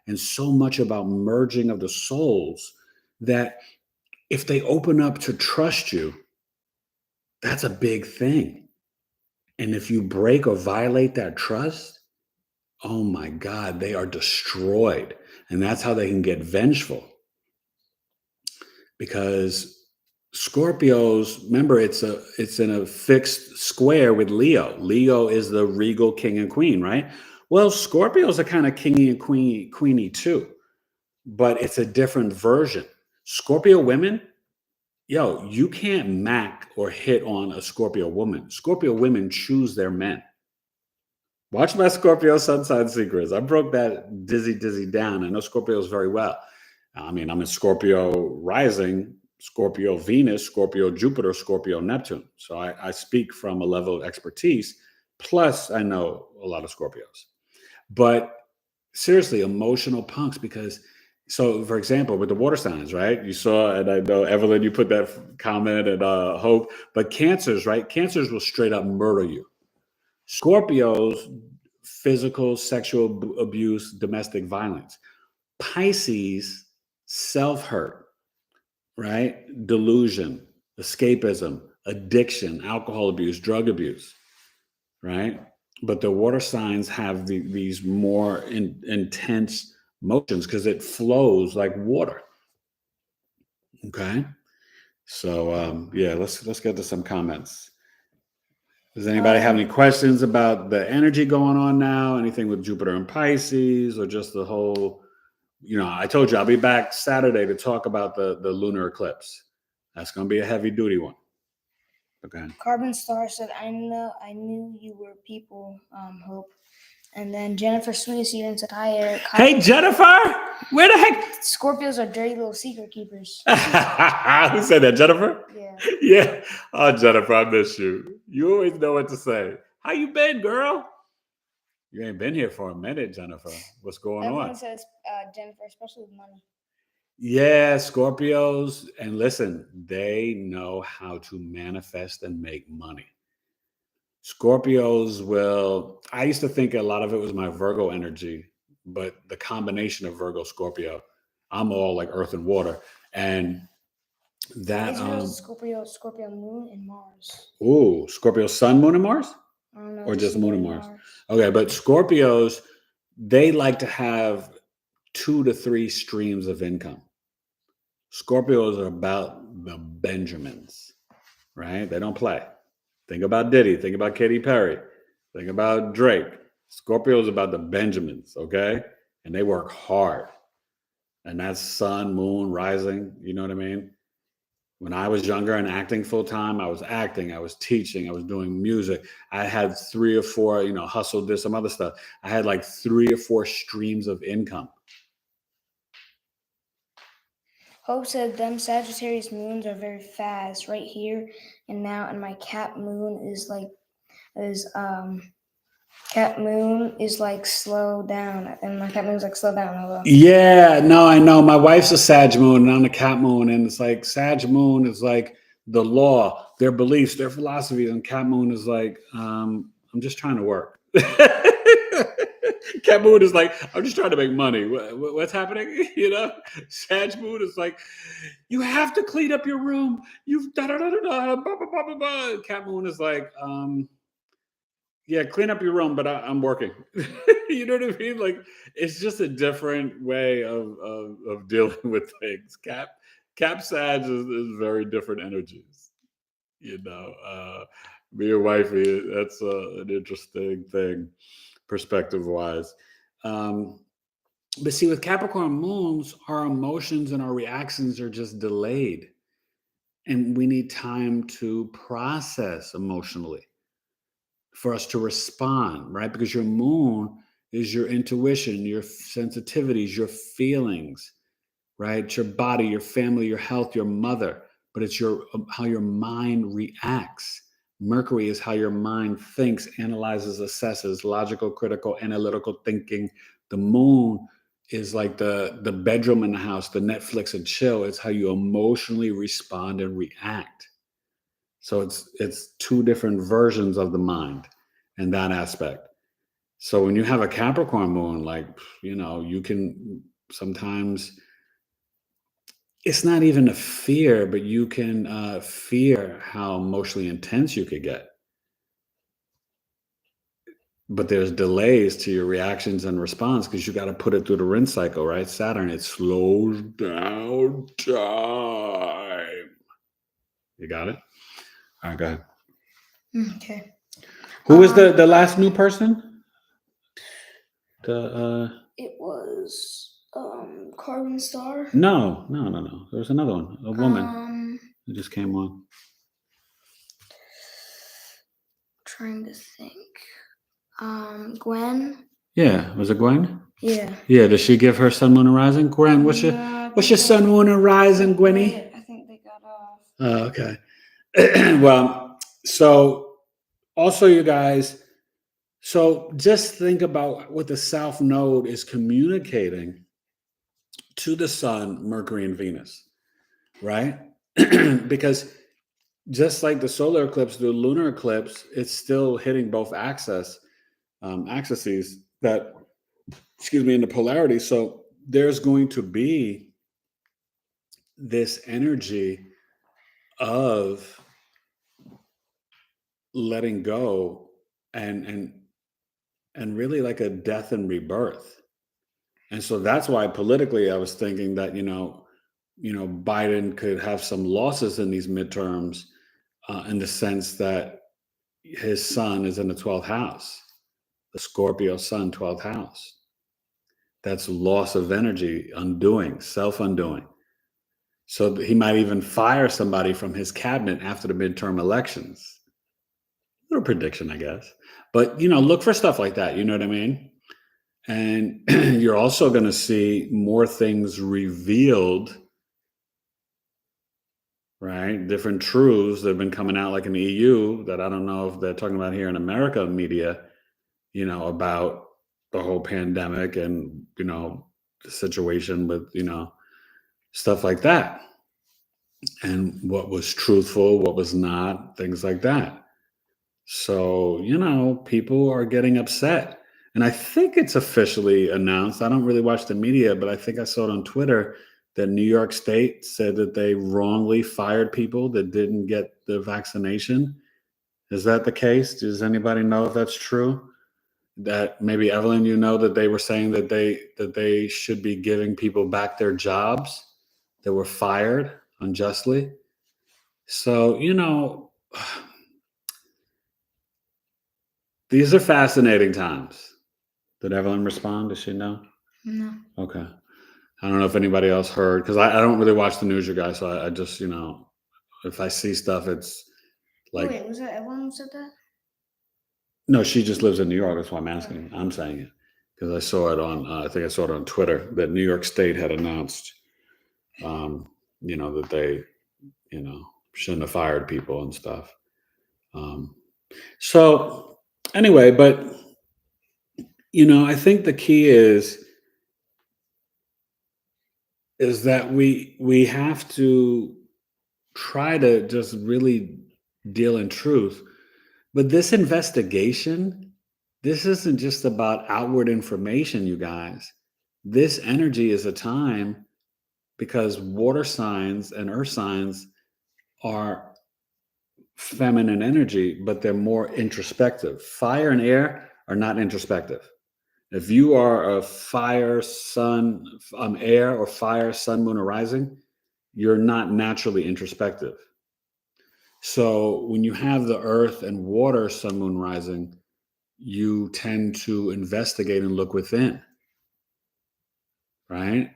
and so much about merging of the souls, that if they open up to trust you, that's a big thing. And if you break or violate that trust, oh my God, they are destroyed. And that's how they can get vengeful. Because Scorpios, remember, it's in a fixed square with Leo. Leo is the regal king and queen, right? Well, Scorpios are kind of kingy and queeny too, but it's a different version. Scorpio women, you can't mac or hit on a Scorpio woman. Scorpio women choose their men. Watch my Scorpio Sun Sign Secrets. I broke that dizzy down. I know Scorpios very well. I mean, I'm in Scorpio rising, Scorpio Venus, Scorpio Jupiter, Scorpio Neptune. So I speak from a level of expertise. Plus, I know a lot of Scorpios. But seriously, emotional punks, because, so for example, with the water signs, right? You saw, and I know, Evelyn, you put that comment, and Hope, but Cancers, right? Cancers will straight up murder you. Scorpios, physical, sexual abuse, domestic violence. Pisces, self-hurt, right? Delusion, escapism, addiction, alcohol abuse, drug abuse, right? But the water signs have these more intense motions, because it flows like water. Okay. So let's get to some comments. Does anybody have any questions about the energy going on now? Anything with Jupiter and Pisces, or just the whole, I told you I'll be back Saturday to talk about the lunar eclipse. That's going to be a heavy duty one. Okay. Carbon Star said, I knew you were people, Hope. And then Jennifer Sweet even said hi, Eric. Hey, Jennifer, where the heck? Scorpios are dirty little secret keepers. Who said that, Jennifer? Yeah. Yeah. Oh, Jennifer, I miss you. You always know what to say. How you been, girl? You ain't been here for a minute, Jennifer. What's going Everyone on? says Jennifer, especially with money. Yeah, Scorpios, and listen, they know how to manifest and make money. Scorpios will, I used to think a lot of it was my Virgo energy, but the combination of Virgo, Scorpio, I'm all like earth and water. And that, Israel's Scorpio moon and Mars. Scorpio sun, moon, and Mars? I don't know. Or just moon and Mars? Okay, but Scorpios, they like to have 2 to 3 streams of income. Scorpios are about the Benjamins, right? They don't play. Think about Diddy. Think about Katy Perry. Think about Drake. Scorpios about the Benjamins, okay? And they work hard. And that's sun, moon, rising. You know what I mean? When I was younger and acting full time, I was acting, I was teaching, I was doing music. I had 3 or 4, hustled, did some other stuff. I had like 3 or 4 streams of income. Hope said them Sagittarius moons are very fast right here and now, and my Cap moon is slow down, and my Cap moon is like slow down. Hello. Yeah, no, I know. My wife's a Sag moon and I'm a Cap moon, and it's like Sag moon is like the law, their beliefs, their philosophies, and Cap moon is like, I'm just trying to work. Cap moon is like, I'm just trying to make money. What's happening? Sag moon is like, you have to clean up your room. You've da da da da da. Blah, blah, blah, blah, blah. Cap moon is like, yeah, clean up your room, but I'm working. You know what I mean? Like, it's just a different way of dealing with things. Cap Sag is very different energies. Me and wifey, that's an interesting thing, perspective-wise. But see, with Capricorn moons, our emotions and our reactions are just delayed. And we need time to process emotionally for us to respond, right? Because your moon is your intuition, your sensitivities, your feelings, right? It's your body, your family, your health, your mother, but it's how your mind reacts. Mercury is how your mind thinks, analyzes, assesses, logical, critical, analytical thinking. The moon is like the bedroom in the house, the Netflix and chill. It's how you emotionally respond and react. So it's 2 different versions of the mind in that aspect. So when you have a Capricorn moon, like, you can sometimes, it's not even a fear, but you can fear how emotionally intense you could get. But there's delays to your reactions and response because you got to put it through the rinse cycle, right? Saturn, it slows down time. You got it? All right, go ahead. Okay. Who is the last new person? It was Carbon Star. No. There was another one, a woman who just came on. Trying to think. Gwen. Yeah, was it Gwen? Yeah. Yeah, does she give her sun, moon, and rising? Gwen, what's your sun, moon, and rising, Gwenny? I think they got off. Oh, okay. Well, so also you guys, so just think about what the South Node is communicating to the Sun, Mercury, and Venus, right? Because just like the solar eclipse, the lunar eclipse, it's still hitting both axes that, in the polarity. So there's going to be this energy of letting go and really like a death and rebirth. And so that's why politically I was thinking that, Biden could have some losses in these midterms in the sense that his sun is in the 12th house, the Scorpio sun, 12th house. That's loss of energy, undoing, self-undoing. So he might even fire somebody from his cabinet after the midterm elections. little prediction, I guess. But look for stuff like that. You know what I mean? And you're also going to see more things revealed, right? Different truths that have been coming out, like in the EU, that I don't know if they're talking about here in America media, about the whole pandemic and, the situation with, stuff like that. And what was truthful, what was not, things like that. So, people are getting upset. And I think it's officially announced. I don't really watch the media, but I think I saw it on Twitter that New York State said that they wrongly fired people that didn't get the vaccination. Is that the case? Does anybody know if that's true? That maybe Evelyn, that they were saying that they should be giving people back their jobs that were fired unjustly. So, these are fascinating times. Did Evelyn respond? Does she know? No. Okay. I don't know if anybody else heard, because I don't really watch the news, you guys. So I just, if I see stuff, it's like. Wait, was that Evelyn who said that? No, she just lives in New York. That's why I'm asking. I'm saying it because I saw it on, I think I saw it on Twitter that New York State had announced, that they, shouldn't have fired people and stuff. So anyway, but, I think the key is that we have to try to just really deal in truth. But this investigation, this isn't just about outward information, you guys. This energy is a time because water signs and earth signs are feminine energy, but they're more introspective. Fire and air are not introspective. If you are a fire, sun, air, or fire, sun, moon, or rising, you're not naturally introspective. So when you have the earth and water, sun, moon, rising, you tend to investigate and look within, right?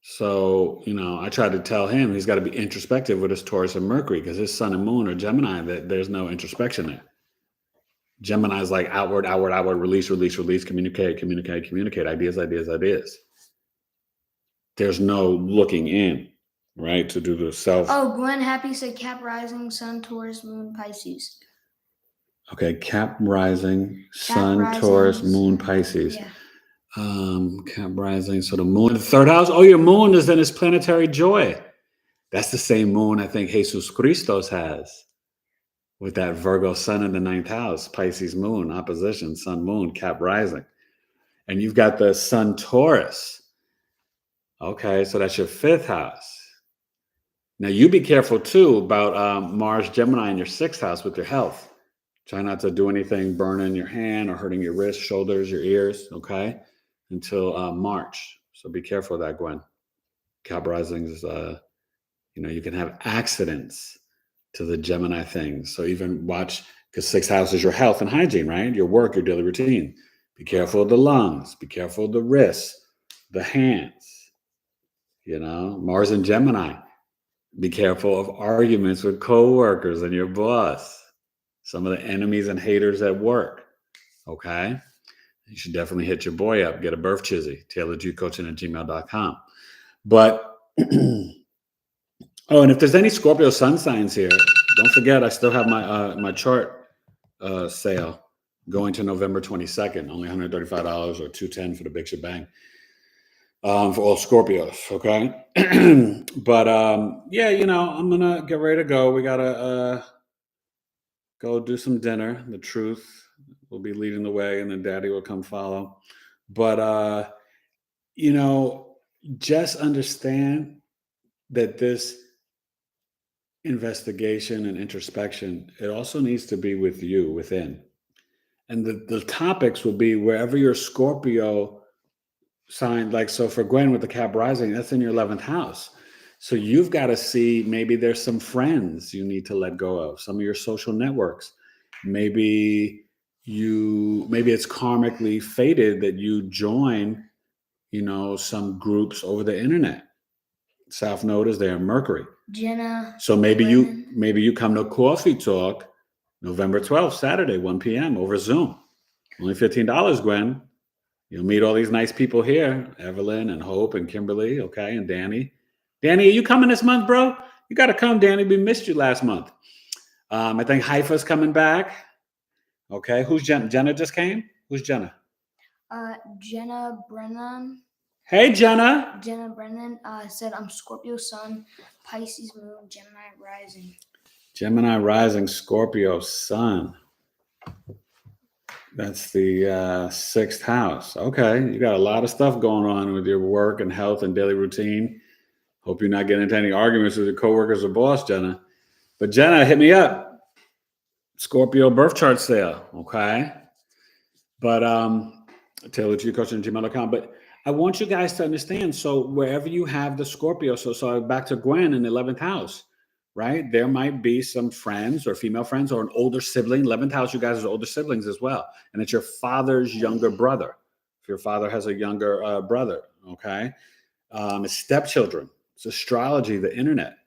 So, I tried to tell him he's got to be introspective with his Taurus and Mercury because his sun and moon are Gemini, that there's no introspection there. Gemini is like outward, outward, outward, release, release, release, communicate, communicate, communicate, ideas, ideas, ideas. There's no looking in, right? To do the self. Oh, Gwen Happy said Cap Rising, Sun, Taurus, Moon, Pisces. Okay, Cap Rising, Sun, Taurus, Moon, Pisces. Yeah. Cap Rising, so the moon, the third house. Oh, your moon is in its planetary joy. That's the same moon I think Jesus Christos has with that Virgo sun in the ninth house, Pisces moon, opposition, sun, moon, Cap Rising. And you've got the sun Taurus. Okay, so that's your fifth house. Now you be careful too about Mars Gemini in your sixth house with your health. Try not to do anything burning your hand or hurting your wrists, shoulders, your ears, okay, until March. So be careful of that, Gwen. Cap Risings, you can have accidents to the Gemini things. So even watch, because sixth house is your health and hygiene, right? Your work, your daily routine. Be careful of the lungs. Be careful of the wrists, the hands. Mars and Gemini. Be careful of arguments with coworkers and your boss. Some of the enemies and haters at work. Okay? You should definitely hit your boy up. Get a birth chizzy. TaylorGcoaching@gmail.com. But, oh, and if there's any Scorpio sun signs here, don't forget I still have my chart sale going to November 22nd. Only $135 or $210 for the big shebang. For all Scorpios, okay? But, yeah, I'm going to get ready to go. We got to go do some dinner. The truth will be leading the way, and then Daddy will come follow. But, just understand that this investigation and introspection, it also needs to be with you within. And the topics will be wherever your Scorpio sign, like, so for Gwen with the Cap Rising, that's in your 11th house. So you've got to see, maybe there's some friends you need to let go of, some of your social networks. Maybe it's karmically fated that you join, some groups over the internet. South Node is there, Mercury. Jenna. So maybe Brennan. you come to Coffee Talk November 12th, Saturday, 1 p.m. over Zoom. Only $15, Gwen. You'll meet all these nice people here, Evelyn and Hope and Kimberly, okay, and Danny. Danny, are you coming this month, bro? You got to come, Danny. We missed you last month. I think Haifa's coming back. Okay, who's Jenna? Jenna just came? Who's Jenna? Jenna Brennan. Hey, Jenna. Jenna Brennan said, I'm Scorpio Sun, Pisces Moon, Gemini Rising. Gemini Rising, Scorpio Sun. That's the sixth house. Okay, you got a lot of stuff going on with your work and health and daily routine. Hope you're not getting into any arguments with your coworkers or boss, Jenna. But Jenna, hit me up. Scorpio birth chart sale, okay? But tailored to your question at gmail.com. But I want you guys to understand. So wherever you have the Scorpio, so back to Gwen in the 11th house, right? There might be some friends or female friends or an older sibling. 11th house, you guys are older siblings as well. And it's your father's younger brother. If your father has a younger brother, okay? It's stepchildren. It's astrology, the internet.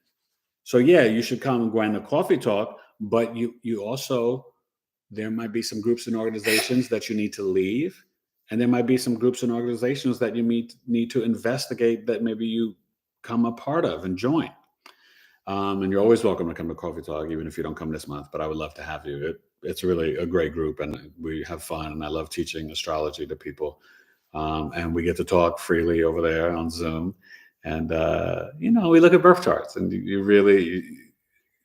So yeah, you should come, Gwen, to Coffee Talk, but you also, there might be some groups and organizations that you need to leave. And there might be some groups and organizations that you need to investigate that maybe you come a part of and join. And you're always welcome to come to Coffee Talk, even if you don't come this month, but I would love to have you. It's really a great group and we have fun. And I love teaching astrology to people. And we get to talk freely over there on Zoom. And, we look at birth charts and you really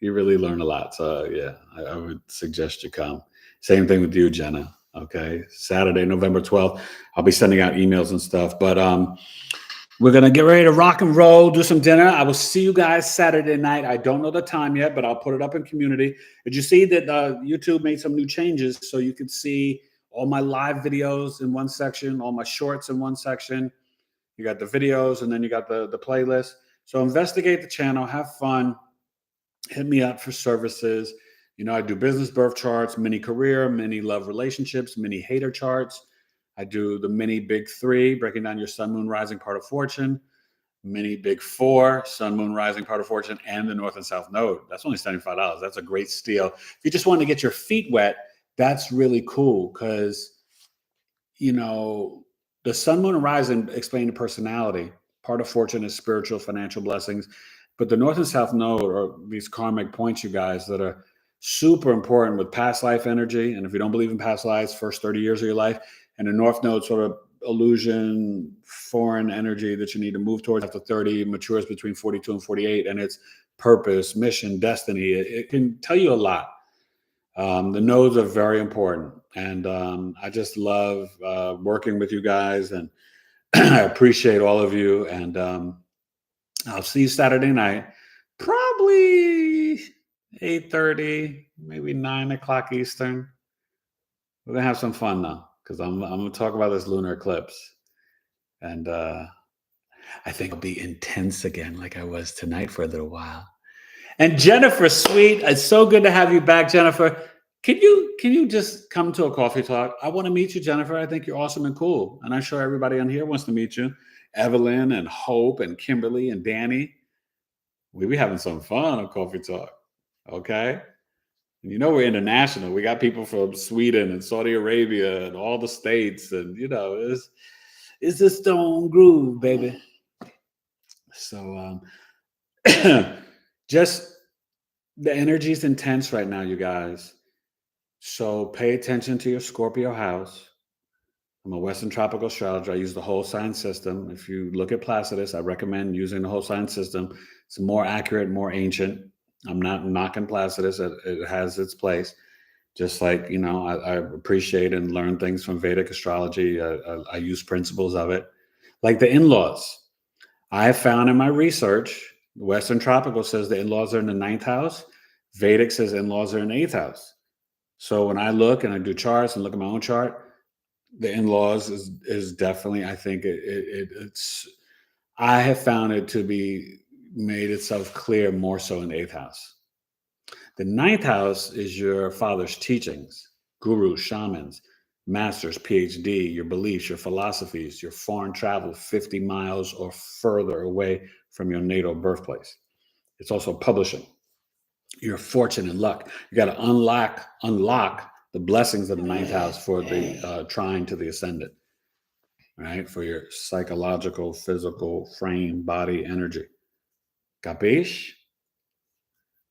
learn a lot. So yeah, I would suggest you come. Same thing with you, Jenna. Okay. Saturday, November 12th, I'll be sending out emails and stuff, but, we're going to get ready to rock and roll, do some dinner. I will see you guys Saturday night. I don't know the time yet, but I'll put it up in community. Did you see that YouTube made some new changes so you could see all my live videos in one section, all my shorts in one section? You got the videos and then you got the playlist. So investigate the channel, have fun, hit me up for services. I do business birth charts, mini career, mini love relationships, mini hater charts. I do the mini big three, breaking down your sun, moon, rising, part of fortune, mini big four, sun, moon, rising, part of fortune, and the north and south node. That's only $75. That's a great steal. If you just want to get your feet wet, that's really cool because, the sun, moon, and rising explain the personality. Part of fortune is spiritual, financial blessings. But the north and south node are these karmic points, you guys, that are super important with past life energy. And if you don't believe in past lives, first 30 years of your life, and the north node sort of illusion, foreign energy that you need to move towards after 30, matures between 42 and 48. And it's purpose, mission, destiny. It can tell you a lot. The nodes are very important. And I just love working with you guys. And I appreciate all of you. And I'll see you Saturday night, probably 8:30, maybe 9 o'clock Eastern. We're going to have some fun though, because I'm going to talk about this lunar eclipse. And I think I'll be intense again like I was tonight for a little while. And Jennifer, sweet, it's so good to have you back, Jennifer. Can you just come to a coffee talk? I want to meet you, Jennifer. I think you're awesome and cool. And I'm sure everybody on here wants to meet you. Evelyn and Hope and Kimberly and Danny. We be having some fun on Coffee Talk. Okay? And we're international. We got people from Sweden and Saudi Arabia and all the states. And, it's the stone groove, baby. So just the energy is intense right now, you guys. So pay attention to your Scorpio house. I'm a Western tropical astrologer. I use the whole sign system. If you look at Placidus, I recommend using the whole sign system. It's more accurate, more ancient. I'm not knocking Placidus. It has its place. Just like, I appreciate and learn things from Vedic astrology. I use principles of it. Like the in-laws. I have found in my research, Western tropical says the in-laws are in the 9th house. Vedic says in-laws are in the 8th house. So when I look and I do charts and look at my own chart, the in-laws is definitely, I think it's, I have found it to be made itself clear more so in the 8th house. The 9th house is your father's teachings, gurus, shamans, masters, PhD, your beliefs, your philosophies, your foreign travel 50 miles or further away from your natal birthplace. It's also publishing, your fortune and luck. You got to unlock the blessings of the ninth house for the trine to the ascendant, right? For your psychological, physical frame, body, energy. Capiche?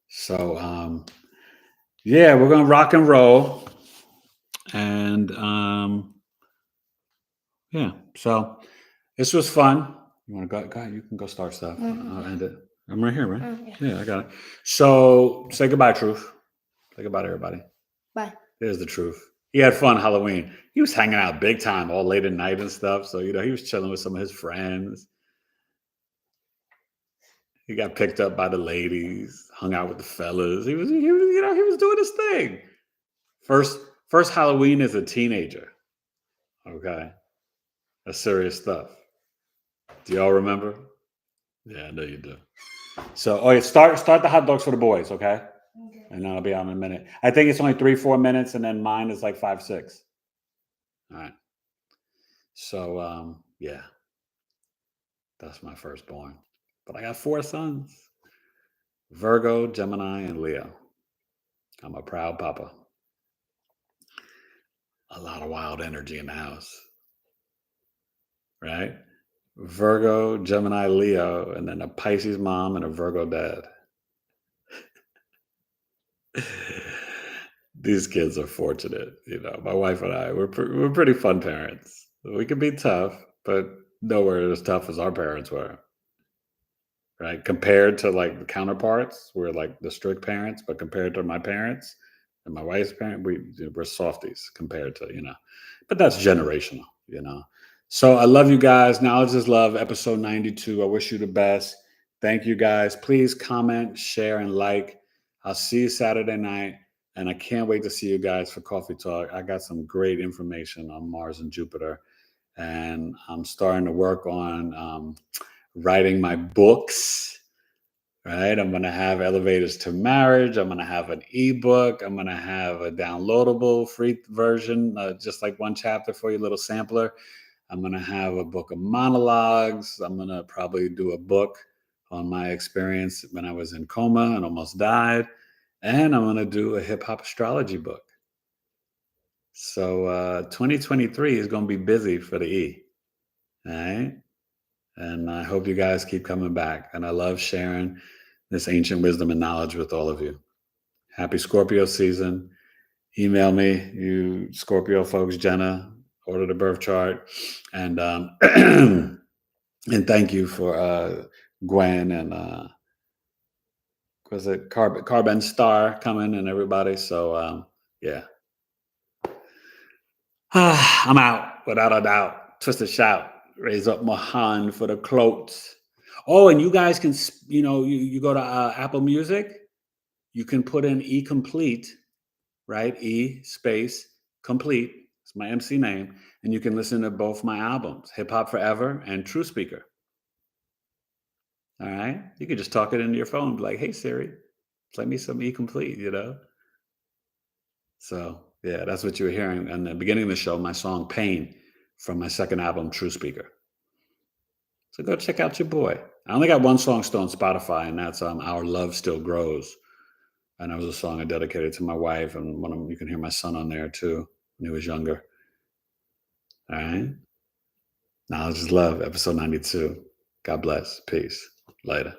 So, yeah, we're going to rock and roll. And yeah, so this was fun. You want to go ahead, you can go start stuff. I'll end it. I'm right here, right? Yeah, I got it. So say goodbye, Truth. Say goodbye to everybody. Bye. There's the truth. He had fun Halloween. He was hanging out big time all late at night and stuff. So, he was chilling with some of his friends. He got picked up by the ladies, hung out with the fellas. He was doing his thing. First Halloween as a teenager. Okay. That's serious stuff. Do y'all remember? Yeah, I know you do. So, start the hot dogs for the boys, okay? Okay. And I'll be out in a minute. I think it's only 3-4 minutes, and then mine is like 5-6. All right. So, yeah. That's my firstborn. But I got 4 sons. Virgo, Gemini, and Leo. I'm a proud papa. A lot of wild energy in the house. Right? Virgo, Gemini, Leo, and then a Pisces mom and a Virgo dad. These kids are fortunate. My wife and I, we're pretty fun parents. We can be tough, but nowhere as tough as our parents were. Right? Compared to like the counterparts, we're like the strict parents, but compared to my parents and my wife's parents, we're softies compared to, but that's generational, So I love you guys. Knowledge is Love, episode 92. I wish you the best. Thank you guys. Please comment, share, and like. I'll see you Saturday night. And I can't wait to see you guys for Coffee Talk. I got some great information on Mars and Jupiter. And I'm starting to work on writing my books, right? I'm going to have Elevators to Marriage. I'm going to have an ebook. I'm going to have a downloadable free version, just like one chapter for you, little sampler. I'm going to have a book of monologues. I'm going to probably do a book on my experience when I was in coma and almost died. And I'm going to do a hip hop astrology book. So 2023 is going to be busy for the E. All right. And I hope you guys keep coming back. And I love sharing this ancient wisdom and knowledge with all of you. Happy Scorpio season. Email me, you Scorpio folks, Jenna, order the birth chart. And and thank you for Gwen and was it Carbon Star coming and everybody. So yeah. I'm out without a doubt. Twisted Shout. Raise up my hand for the clotes. Oh, and you guys can, you go to Apple Music. You can put in E Complete, right? E space complete. It's my MC name. And you can listen to both my albums, Hip Hop Forever and True Speaker. All right. You can just talk it into your phone and be like, hey, Siri, play me some E Complete, So, yeah, that's what you were hearing in the beginning of the show, my song Pain from my second album, True Speaker. So go check out your boy. I only got one song still on Spotify, and that's Our Love Still Grows. And that was a song I dedicated to my wife, and you can hear my son on there too when he was younger. All right. Knowledge is Love, episode 92. God bless. Peace. Later.